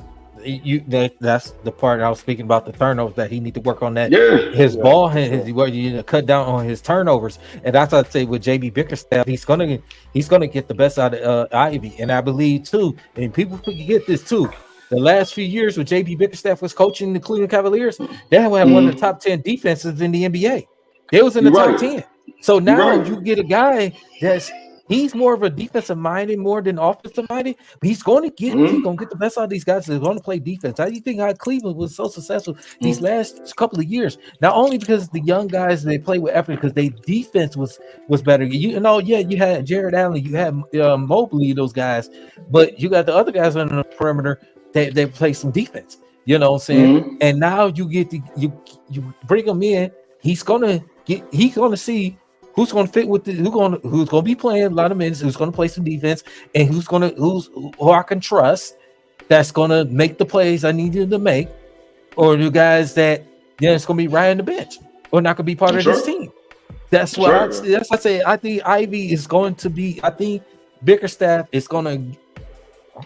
That's the part I was speaking about, the turnovers, that he need to work on that. Yeah. His ball hand, cut down on his turnovers. And that's what I'd say with JB Bickerstaff, he's gonna get the best out of Ivy. And I believe too, and people forget this too. The last few years when JB Bickerstaff was coaching the Cleveland Cavaliers, they had one of the top 10 defenses in the NBA. They was in the top 10. So now you get a guy he's more of a defensive minded more than offensive minded. But he's going to get the best out of these guys that are going to play defense. How do you think how Cleveland was so successful these last couple of years? Not only because the young guys they play with effort, because their defense was better. You had Jared Allen, you had Mobley, those guys, but you got the other guys on the perimeter that they play some defense. You know what I'm saying? And now you get you bring him in. He's gonna see who's going to fit with who's going to be playing a lot of minutes, who's going to play some defense, and who I can trust that's going to make the plays I need him to make, or the guys that it's going to be right on the bench or not going to be part of this team. That's what Right. that's what I say. I think Ivy is going to be. I think Bickerstaff is gonna.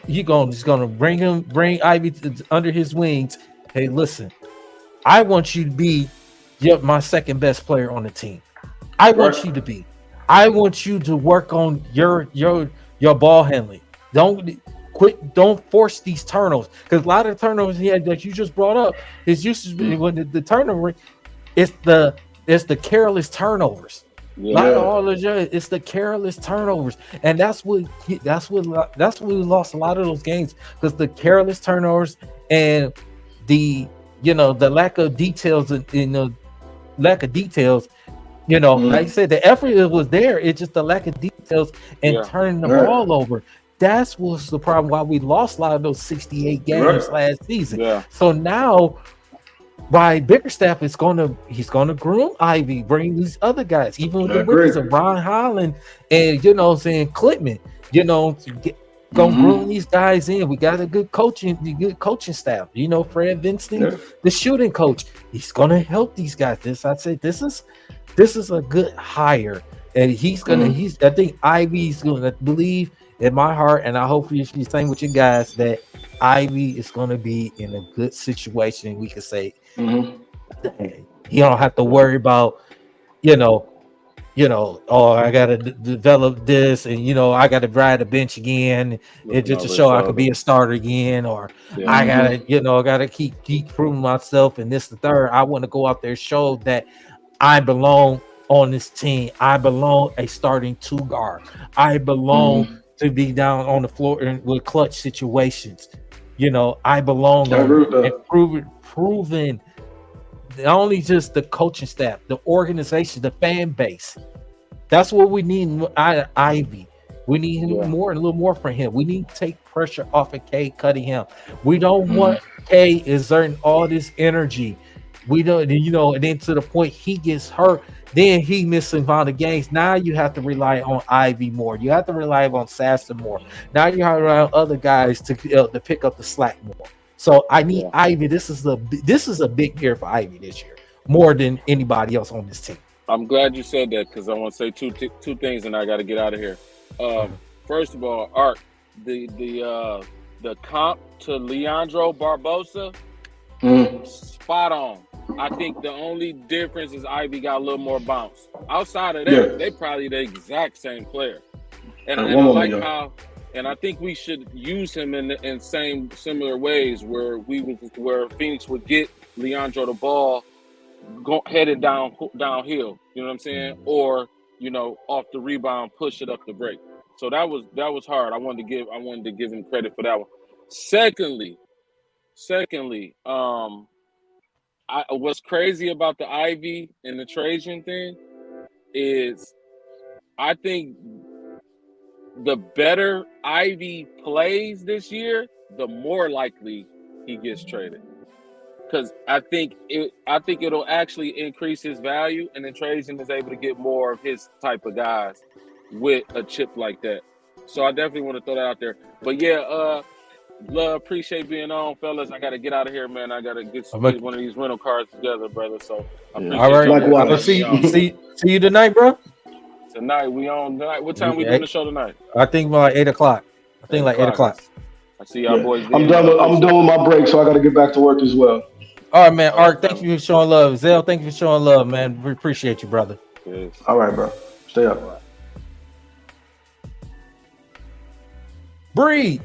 He's gonna bring Ivy under his wings. Hey, listen, I want you to be my second best player on the team. I want you to be. I want you to work on your ball handling. Don't force these turnovers, because a lot of the turnovers he had that you just brought up is used to be when the turnover. It's the careless turnovers. Not all of it's the careless turnovers, and that's what we lost a lot of those games, because the careless turnovers and the lack of details lack of details. Like I said, the effort was there. It's just the lack of details and turning the ball over. That's what's the problem why we lost a lot of those 68 games last season. Yeah. So now, by Bickerstaff, he's gonna groom Ivy, bring these other guys, even with the rookies of Ron Holland and Clipman, gonna groom these guys in. We got a good coaching staff. Fred Vincent, the shooting coach, he's gonna help these guys. This is a good hire, and I think Ivy's gonna believe in my heart, and I hope you're the same with you guys, that Ivy is gonna be in a good situation. We can say, you don't have to worry about, oh, I gotta develop this, and I gotta ride the bench again, and just to show I could be a starter again, or I gotta keep proving myself, and this the third. I want to go out there and show that I belong on this team. I belong a starting two guard. I belong to be down on the floor with clutch situations. I belong and proven. Not only just the coaching staff, the organization, the fan base. That's what we need. Ivy. We need him more, a little more from him. We need to take pressure off of K, cutting him. We don't want K exerting all this energy. We don't, and then to the point he gets hurt, then he missing amount of games. Now you have to rely on Ivy more. You have to rely on Sasson more. Now you have to rely on other guys to pick up the slack more. So I need Ivy. This is a big year for Ivy this year, more than anybody else on this team. I'm glad you said that, because I want to say two things, and I got to get out of here. First of all, Art, the comp to Leandro Barbosa, spot on. I think the only difference is Ivy got a little more bounce. Outside of that, they probably the exact same player. And I like how, and I think we should use him in similar ways where Phoenix would get Leandro the ball headed downhill. You know what I'm saying? Or off the rebound, push it up the break. So that was hard. I wanted to give him credit for that one. Secondly, what's crazy about the Ivy and the Trajan thing is, I think the better Ivy plays this year, the more likely he gets traded. Because I think it'll actually increase his value, and then Trajan is able to get more of his type of guys with a chip like that. So I definitely want to throw that out there. But love, appreciate being on, fellas. I got to get out of here, man. I got to get one of these rental cars together, brother. So I appreciate all right, I'll see you tonight, bro. Tonight we on tonight. What time we doing the show tonight? I think like 8 o'clock. I think like 8 o'clock. I see y'all boys. I'm done with my break, so I got to get back to work as well. All right, man. Art, thank you for showing love. Zell, thank you for showing love, man. We appreciate you, brother. Yes. All right, bro. Stay up. Breed.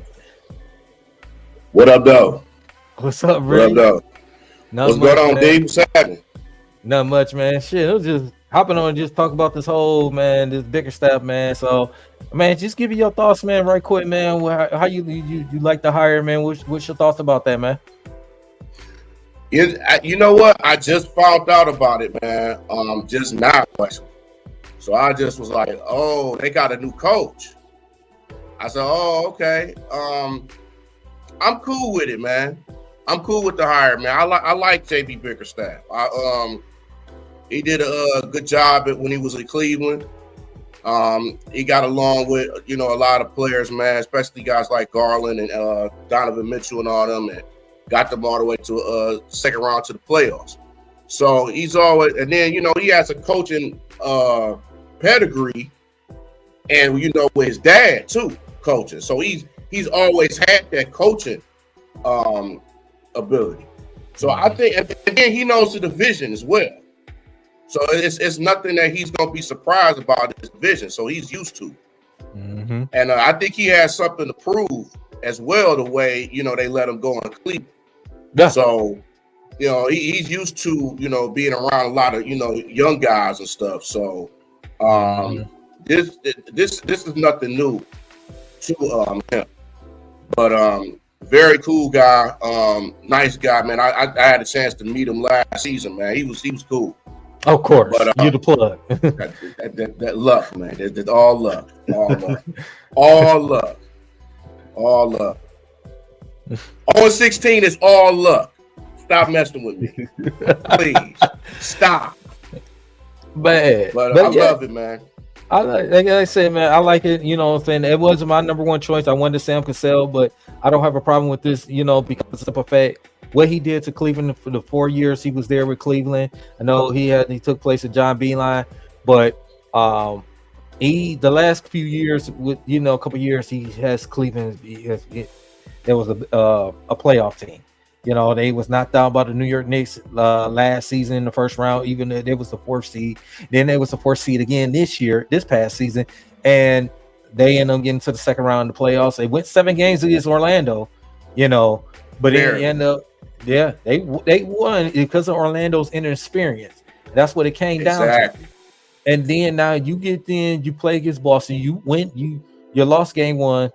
What up, though? What's up, Breed? What up, though? What's going on, D? What's happening? Not much, man. Shit, it was just hopping on and just talk about this Bickerstaff, man. So, man, just give me your thoughts, man, right quick, man. How you like the hire, man? What's your thoughts about that, man? You know what? I just found out about it, man. Just now, so I just was like, oh, they got a new coach. I said, oh, okay. I'm cool with it, man. I'm cool with the hire, man. I like JB Bickerstaff. He did a good job when he was in Cleveland. He got along with a lot of players, man, especially guys like Garland and Donovan Mitchell and all them, and got them all the way to second round to the playoffs. So he's always, and then he has a coaching pedigree, and with his dad too coaching. So he's always had that coaching ability. So I think, and then he knows the division as well. So it's nothing that he's gonna be surprised about this division. So he's used to. Mm-hmm. And I think he has something to prove as well. The way they let him go in Cleveland. Yeah. So he's used to being around a lot of young guys and stuff. So this is nothing new to him. But very cool guy, nice guy, man. I had a chance to meet him last season, man. He was cool. Of course, but you the plug. that luck, man. That's all luck, all luck, all luck. 0-16 is all luck. Stop messing with me, please. Stop. But I love it, man. Like I said, man, I like it. You know what I'm saying? It wasn't my number one choice. I wanted Sam Cassell, but I don't have a problem with this, because of the fact what he did to Cleveland for the 4 years he was there with Cleveland. I know he took place at John Beeline, but the last few years with a couple years he has Cleveland. There was a playoff team. They was knocked out by the New York Knicks last season in the first round, even though there was the 4th seed. Then there was the 4th seed again this past season, and they ended up getting to the second round of the playoffs. They went 7 games against Orlando, but they ended up, they won because of Orlando's inexperience. That's what it came down to. And then now you play against Boston, you lost game 1,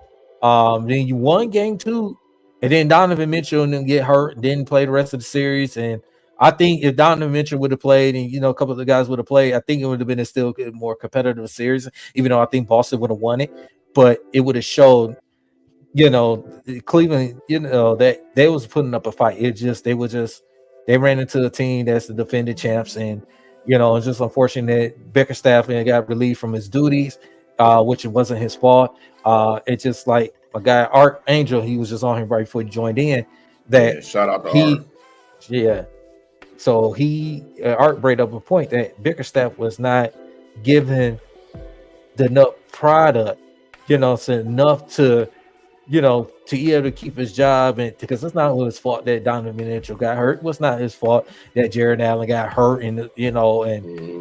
then you won game 2. And then Donovan Mitchell didn't get hurt, didn't play the rest of the series. And I think if Donovan Mitchell would have played and, a couple of the guys would have played, I think it would have been a still more competitive series, even though I think Boston would have won it. But it would have showed, Cleveland, that they was putting up a fight. They ran into a team that's the defending champs. And, it's just unfortunate Bickerstaff got relieved from his duties, which it wasn't his fault. It's just like, my guy Art Angel, he was just on here right before he joined in. Shout out to Art. Yeah. So Art brought up a point that Bickerstaff was not given the enough product, enough to be able to keep his job, and because it's not his fault that Donovan Mitchell got hurt. It was not his fault that Jared Allen got hurt, and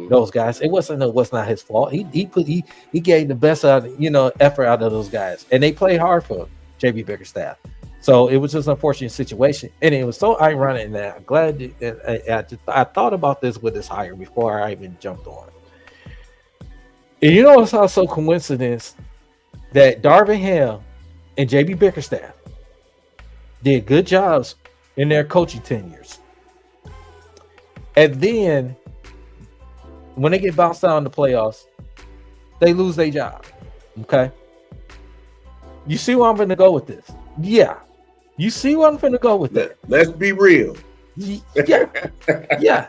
those guys. It was not his fault. He gave the best effort out of those guys, and they played hard for JB Bickerstaff. So it was just an unfortunate situation, and it was so ironic that I'm glad that I thought about this with this hire before I even jumped on. And it's also coincidence that Darvin Ham and JB Bickerstaff did good jobs in their coaching tenures. And then when they get bounced out in the playoffs, they lose their job. Okay. You see where I'm going to go with this? Yeah. You see where I'm going to go with that? Let's be real. Yeah. Yeah.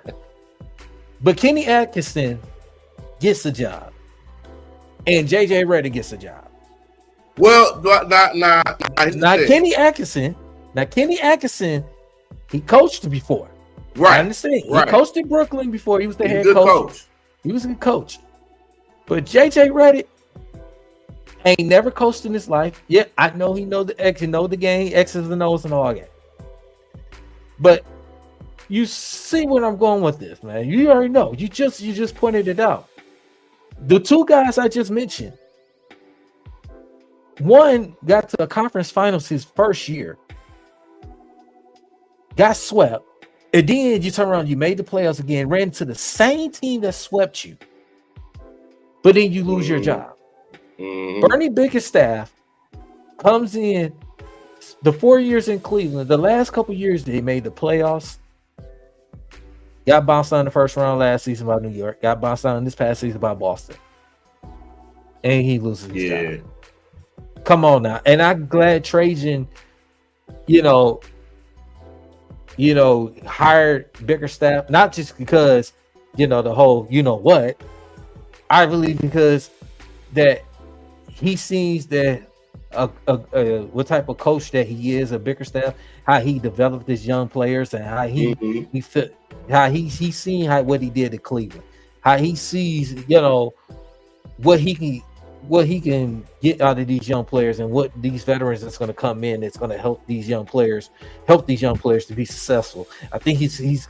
But Kenny Atkinson gets a job. And JJ Redick gets a job. Well, not Kenny Atkinson. Now, Kenny Atkinson, he coached before. Right. I understand. Right. He coached in Brooklyn before. He was the head coach. He was a good coach. But JJ Redick ain't never coached in his life. Yeah, I know he know the X, he know the game, X's and O's and all that. But you see where I'm going with this, man. You already know. You just pointed it out. The 2 guys I just mentioned, one got to the conference finals his first year, got swept, and then you turn around, you made the playoffs again, ran into the same team that swept you, but then you lose your job. Bernie Bickerstaff comes in the 4 years in Cleveland. The last couple years they made the playoffs, got bounced out in the first round last season by New York, got bounced out in this past season by Boston, and he loses his job. Come on now. And I'm glad Trajan, hired Bickerstaff, not just because, the whole, what, I believe because that he sees that what type of coach that he is, a Bickerstaff, how he developed his young players, and how he fit, how he's seen what he did at Cleveland, how he sees, what he can get out of these young players, and what these veterans that's going to come in that's going to help these young players to be successful. I think he's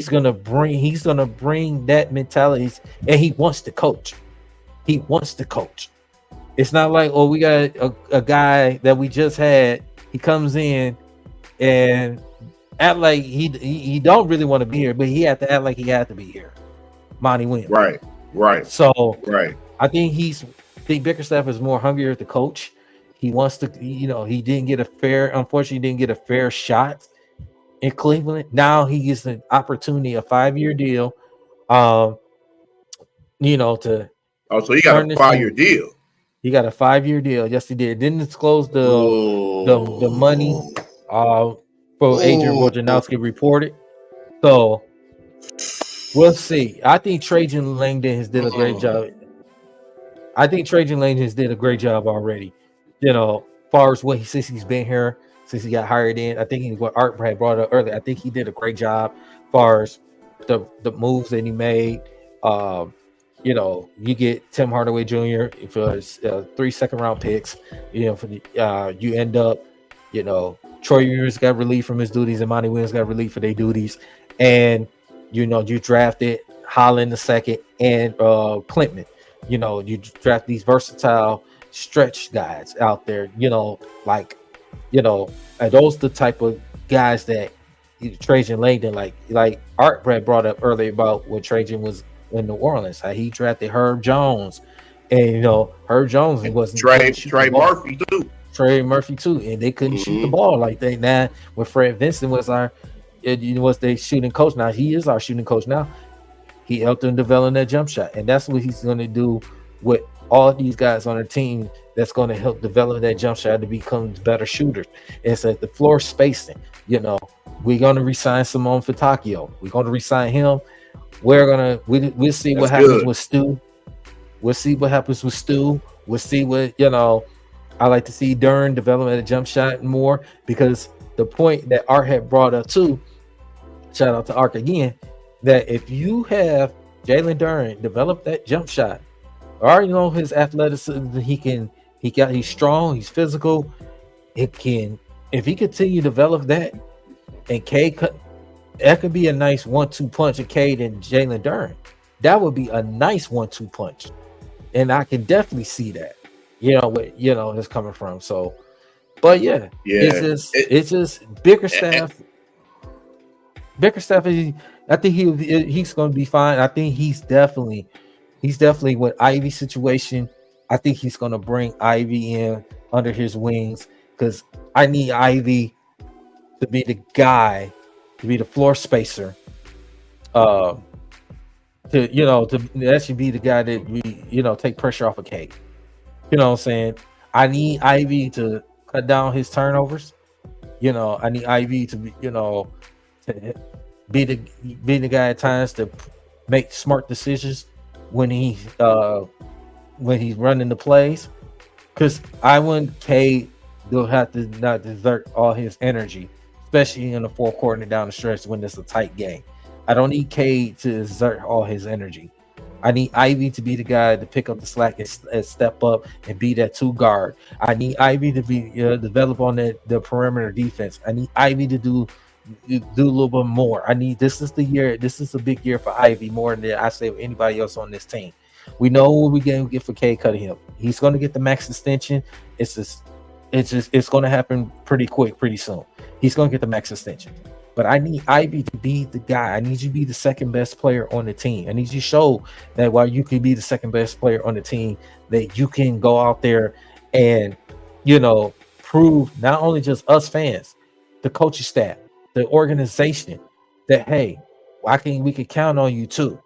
gonna bring that mentality, and he wants to coach. He wants to coach. It's not like, oh, we got a guy that we just had. He comes in and act like he don't really want to be here, but he had to act like he had to be here. Monty Williams. Right. So I think Bickerstaff is more hungrier to coach. He wants to, he didn't get a fair shot in Cleveland. Now he gets an opportunity, a 5-year deal. To so he got a 5-year deal. He got a 5-year deal. Yes, he did. Didn't disclose the money for Adrian Wojnarowski reported. So we'll see. I think Trajan Langdon has did a great job. I think Trajan Langdon has did a great job already. Far as since he's been here, since he got hired in. I think what Art had brought up earlier. I think he did a great job far as the moves that he made. You get Tim Hardaway Jr. for 3 second-round picks. You end up, Troy Rivers got relieved from his duties, and Monty Williams got relieved for their duties, and you drafted Holland the second and Clinton. You draft these versatile stretch guys out there. Are those the type of guys that Trajan Langdon, like Art Brad brought up earlier about what Trajan was in New Orleans, how he drafted Herb Jones, and Herb Jones wasn't Trey Murphy too, and they couldn't shoot the ball like that. Now when Fred Vincent was was their shooting coach, now he is our shooting coach now. He helped them develop that jump shot, and that's what he's going to do with all of these guys on the team. That's going to help develop that jump shot to become better shooters. It's at the floor spacing. We're going to resign Simone Fitakio. We're going to resign him. We'll see what happens with Stu. We'll see what happens with Stu. We'll see what, I like to see Dern develop a jump shot more, because the point that Art had brought up too, shout out to Art again, that if you have Jalen Dern develop that jump shot, or his athleticism, he's strong, he's physical. If he continue to develop that, and that could be a nice 1-2 punch of Cade and Jalen Dern. That would be a nice 1-2 punch, and I can definitely see that. It's coming from. So, but it's just Bickerstaff. Bickerstaff, I think he's going to be fine. I think he's definitely with Ivy situation. I think he's going to bring Ivy in under his wings, because I need Ivy to be the guy, to be the floor spacer, to actually be the guy that we take pressure off of Cade. You know what I'm saying? I need Ivy to cut down his turnovers. I need Ivy to be, to be the guy at times to make smart decisions when he's running the plays. Because I want Cade to have to not desert all his energy, especially in the fourth quarter and down the stretch when it's a tight game. I don't need Cade to exert all his energy. I need Ivy to be the guy to pick up the slack and step up and be that 2 guard. I need Ivy to be develop on the perimeter defense. I need Ivy to do a little bit more. This is the year. This is a big year for Ivy, more than I say with anybody else on this team. We know what we're going to get for Cade Cunningham. He's going to get the max extension. It's going to happen pretty quick, pretty soon. He's going to get the max extension. But I need Ivy to be the guy. I need you to be the second best player on the team. I need you to show that while you can be the second best player on the team, that you can go out there and, prove not only just us fans, the coaching staff, the organization, that, hey, we can count on you too.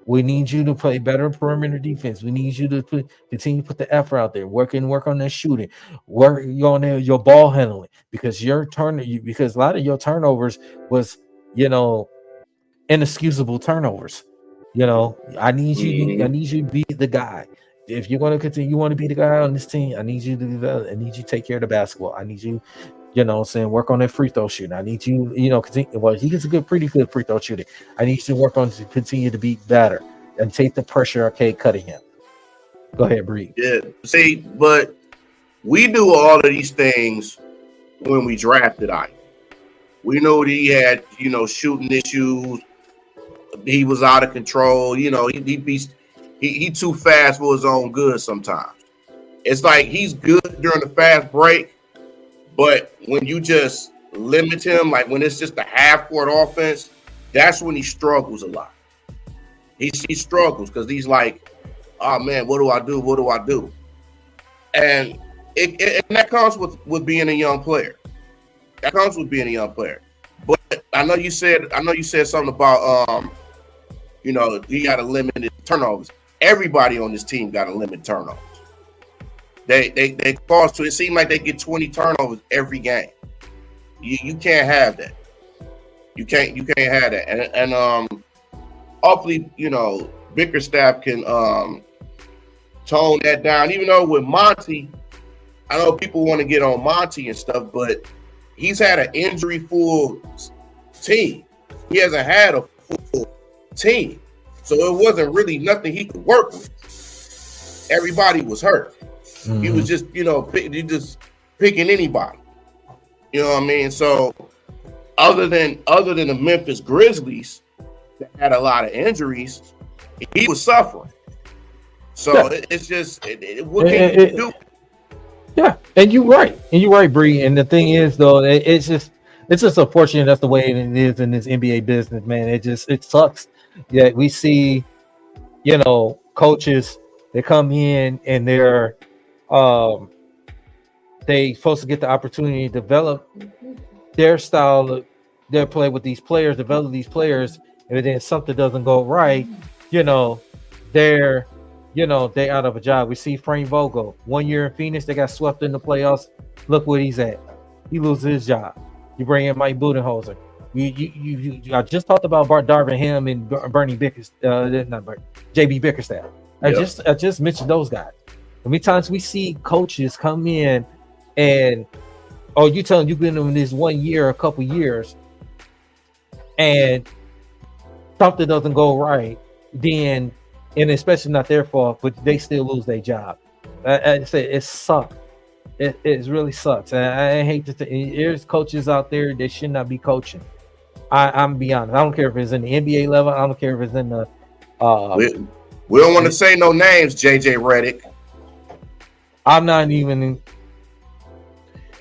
We need you to play better perimeter defense. We need you to continue to put the effort out there. Work on that shooting. Work on your ball handling, because because a lot of your turnovers was, inexcusable turnovers. I need you to be the guy. if you're going to continue, you want to be the guy on this team, I need you to develop. I need you to take care of the basketball. I need you, you know what I'm saying, work on that free throw shooting. I need you, you know, continue. Well, he is pretty good free throw shooting. I need you to work on to continue to be better and take the pressure, okay, cutting him. Go ahead, Bree. Yeah, see, but we knew all of these things when we drafted Ike. We knew that he had, you know, shooting issues. He was out of control. You know, he too fast for his own good sometimes. It's like he's good during the fast break, but when you just limit him, like when it's just a half-court offense, that's when he struggles a lot. He struggles because he's like, oh man, what do I do? What do I do? And and that comes with being a young player. That comes with being a young player. But I know you said something about you know, he got a limited turnovers. Everybody on this team got a limited turnovers. They cause to it seems like they get 20 turnovers every game. You can't have that. You can't have that. And hopefully, you know, Bickerstaff can tone that down. Even though with Monty, I know people want to get on Monty and stuff, but he's had an injury-full team. He hasn't had a full team. So it wasn't really nothing he could work with. Everybody was hurt. He was just, you know, just picking anybody. You know what I mean? So other than the Memphis Grizzlies that had a lot of injuries, he was suffering. So it's just what can you do? Yeah, and you're right, Bree. And the thing is, though, it's just unfortunate that's the way it is in this NBA business, man. It sucks. Yeah, we see, you know, coaches, they come in and they're they supposed to get the opportunity to develop their style, their play with these players, develop these players, and then something doesn't go right, you know, they're out of a job. We see Frank Vogel 1 year in Phoenix, they got swept in the playoffs. Look what he's at. He loses his job. You bring in Mike Budenholzer. I just talked about Bart Darvin Ham and Bernie JB Bickerstaff. I just mentioned those guys. How many times we see coaches come in and you tell them you've been in this 1 year, a couple years, and something doesn't go right, then, and especially not their fault, but they still lose their job. I say it sucks. It really sucks. I hate to say there's coaches out there that should not be coaching. I'm be honest. I don't care if it's in the NBA level. I don't care if it's in the. We don't want to say no names, JJ Redick. I'm not even.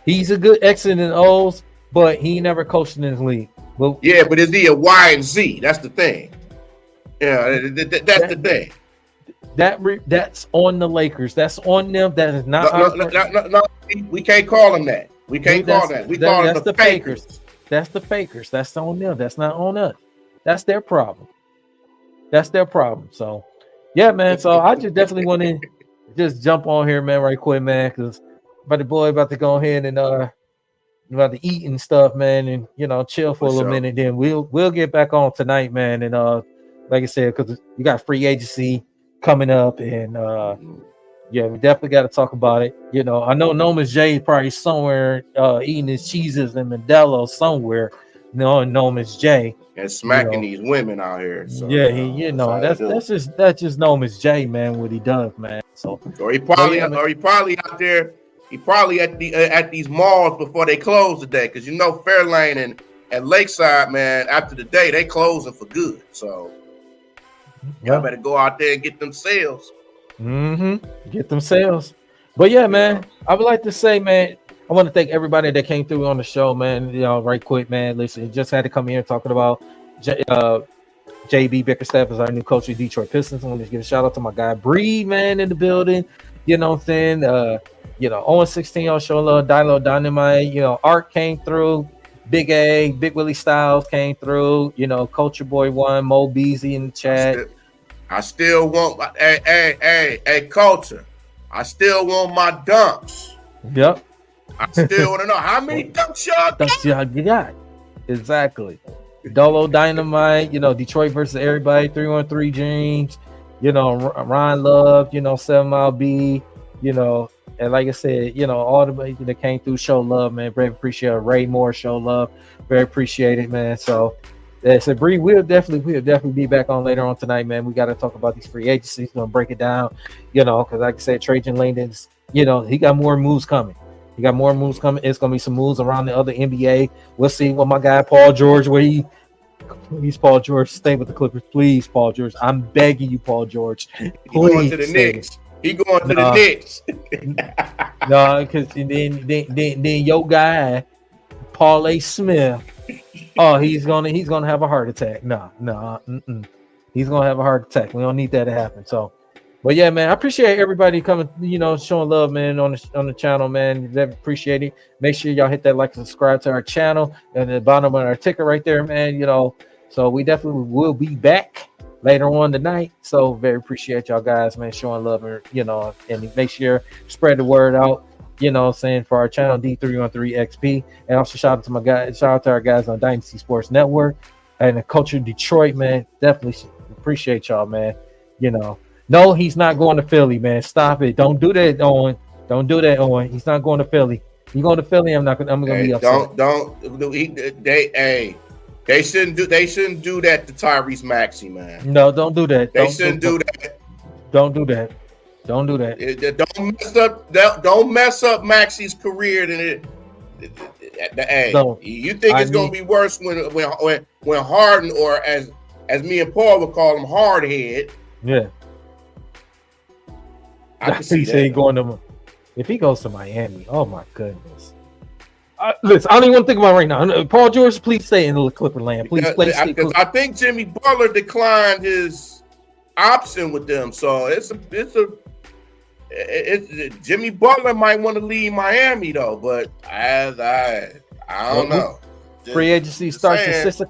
He's a good X and O's, but he never coached in this league. Well, yeah, but is he a Y and Z? That's the thing. Yeah, that's the thing. That's on the Lakers. That's on them. That is not. No, we can't call them that. We can't call that. We call them the Fakers. That's the Fakers. That's on them. That's not on us. That's their problem. That's their problem. So, yeah, man. So I just definitely want to just jump on here, man, right quick, man, because the boy about to go ahead and about to eat and stuff, man, and chill for a little minute. Then we'll get back on tonight, man, and like I said, because you got free agency coming up, and yeah, we definitely got to talk about it. I know Noma's J probably somewhere eating his cheeses in Modelo somewhere. Noma's J and smacking these women out here. So, yeah, that's just Noma's J, man. What he does, man. So, or he probably out there. He probably at these malls before they close today, because Fairlane and Lakeside, man, after the day they closing for good. So y'all better go out there and get them sales. Get them sales. But yeah, man, I would like to say, man, I want to thank everybody that came through on the show, man. Right quick, man. Listen, just had to come here talking about JB Bickerstaff as our new coach of Detroit Pistons. I want to give a shout out to my guy Bree, man, in the building. You know what I'm saying? 0-16 show love, Dilo Dynamite. Art came through. Big A, Big Willie Styles came through. Culture Boy 1, Mo Beasley in the chat. I still want my hey, Culture. I still want my dunks. Yep. I still want to know how many dunks y'all got. Exactly. Dolo Dynamite, Detroit versus everybody, 313 Dreams. you know, Ryan Love, you know, 7 Mile B, you know, and like I said, you know, all the way that came through, show love, man. Very appreciate it. Ray Moore, show love. Very appreciate it, man. So that's it. Bree, we'll definitely be back on later on tonight, man. We got to talk about these free agencies. Gonna break it down, you know, because like I said, Trajan Langdon's, you know, he got more moves coming. He got more moves coming. It's gonna be some moves around the other NBA. We'll see what my guy Paul George, where he's Paul George. Stay with the Clippers, please, Paul George. I'm begging you, Paul George. Please. He going to the Knicks. He going to the Knicks. No, because then your guy, Paul A. Smith. Oh, he's gonna have a heart attack. No. He's gonna have a heart attack. We don't need that to happen. So, but yeah, man, I appreciate everybody coming, you know, showing love, man, on the channel, man. Appreciate it. Make sure y'all hit that like and subscribe to our channel and the bottom of our ticker right there, man. You know, so we definitely will be back later on tonight. So very appreciate y'all guys, man, showing love, and you know, and make sure spread the word out. You know what I'm saying, for our channel D313XP, and also shout out to my guys, shout out to our guys on Dynasty Sports Network and the Culture Detroit, man. Definitely appreciate y'all, man. You know, no, he's not going to Philly, man. Stop it. Don't do that, Owen. Don't do that, Owen. He's not going to Philly. You going to Philly? I'm gonna be upset. They shouldn't do that to Tyrese Maxey, man. No, don't do that. They shouldn't do that. Don't do that. Don't do that. Don't mess up Maxey's career. You think it's gonna be worse when Harden, or as me and Paul would call him, hardhead. Yeah. I can see that. Going to, if he goes to Miami, oh my goodness. Listen, I don't even want to think about it right now. Paul George, please stay in the Clipper land. Please, because I think Jimmy Butler declined his option with them, so it's Jimmy Butler might want to leave Miami though, but I don't know. Free agency starts at 6.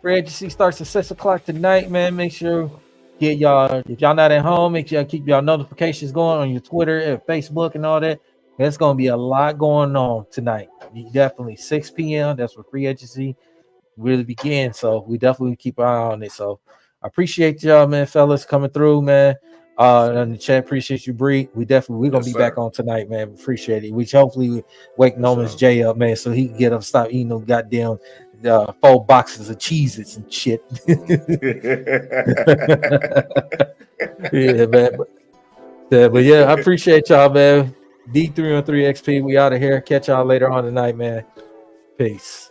Free agency starts at 6 o'clock tonight, man. Make sure get y'all, if y'all not at home, make sure y'all keep y'all notifications going on your Twitter and Facebook and all that. There's gonna be a lot going on tonight. Definitely 6 p.m. That's where free agency really begins. So we definitely keep an eye on it. So I appreciate y'all, man, fellas, coming through, man. In the chat, appreciate you, Bree. We're gonna be back on tonight, man. Appreciate it. We hopefully wake Noman's Jay up, man, so he can get up, stop eating those goddamn 4 boxes of Cheez-Its and shit. Yeah, man. But yeah, I appreciate y'all, man. D313XP, we out of here. Catch y'all later on tonight, man. Peace.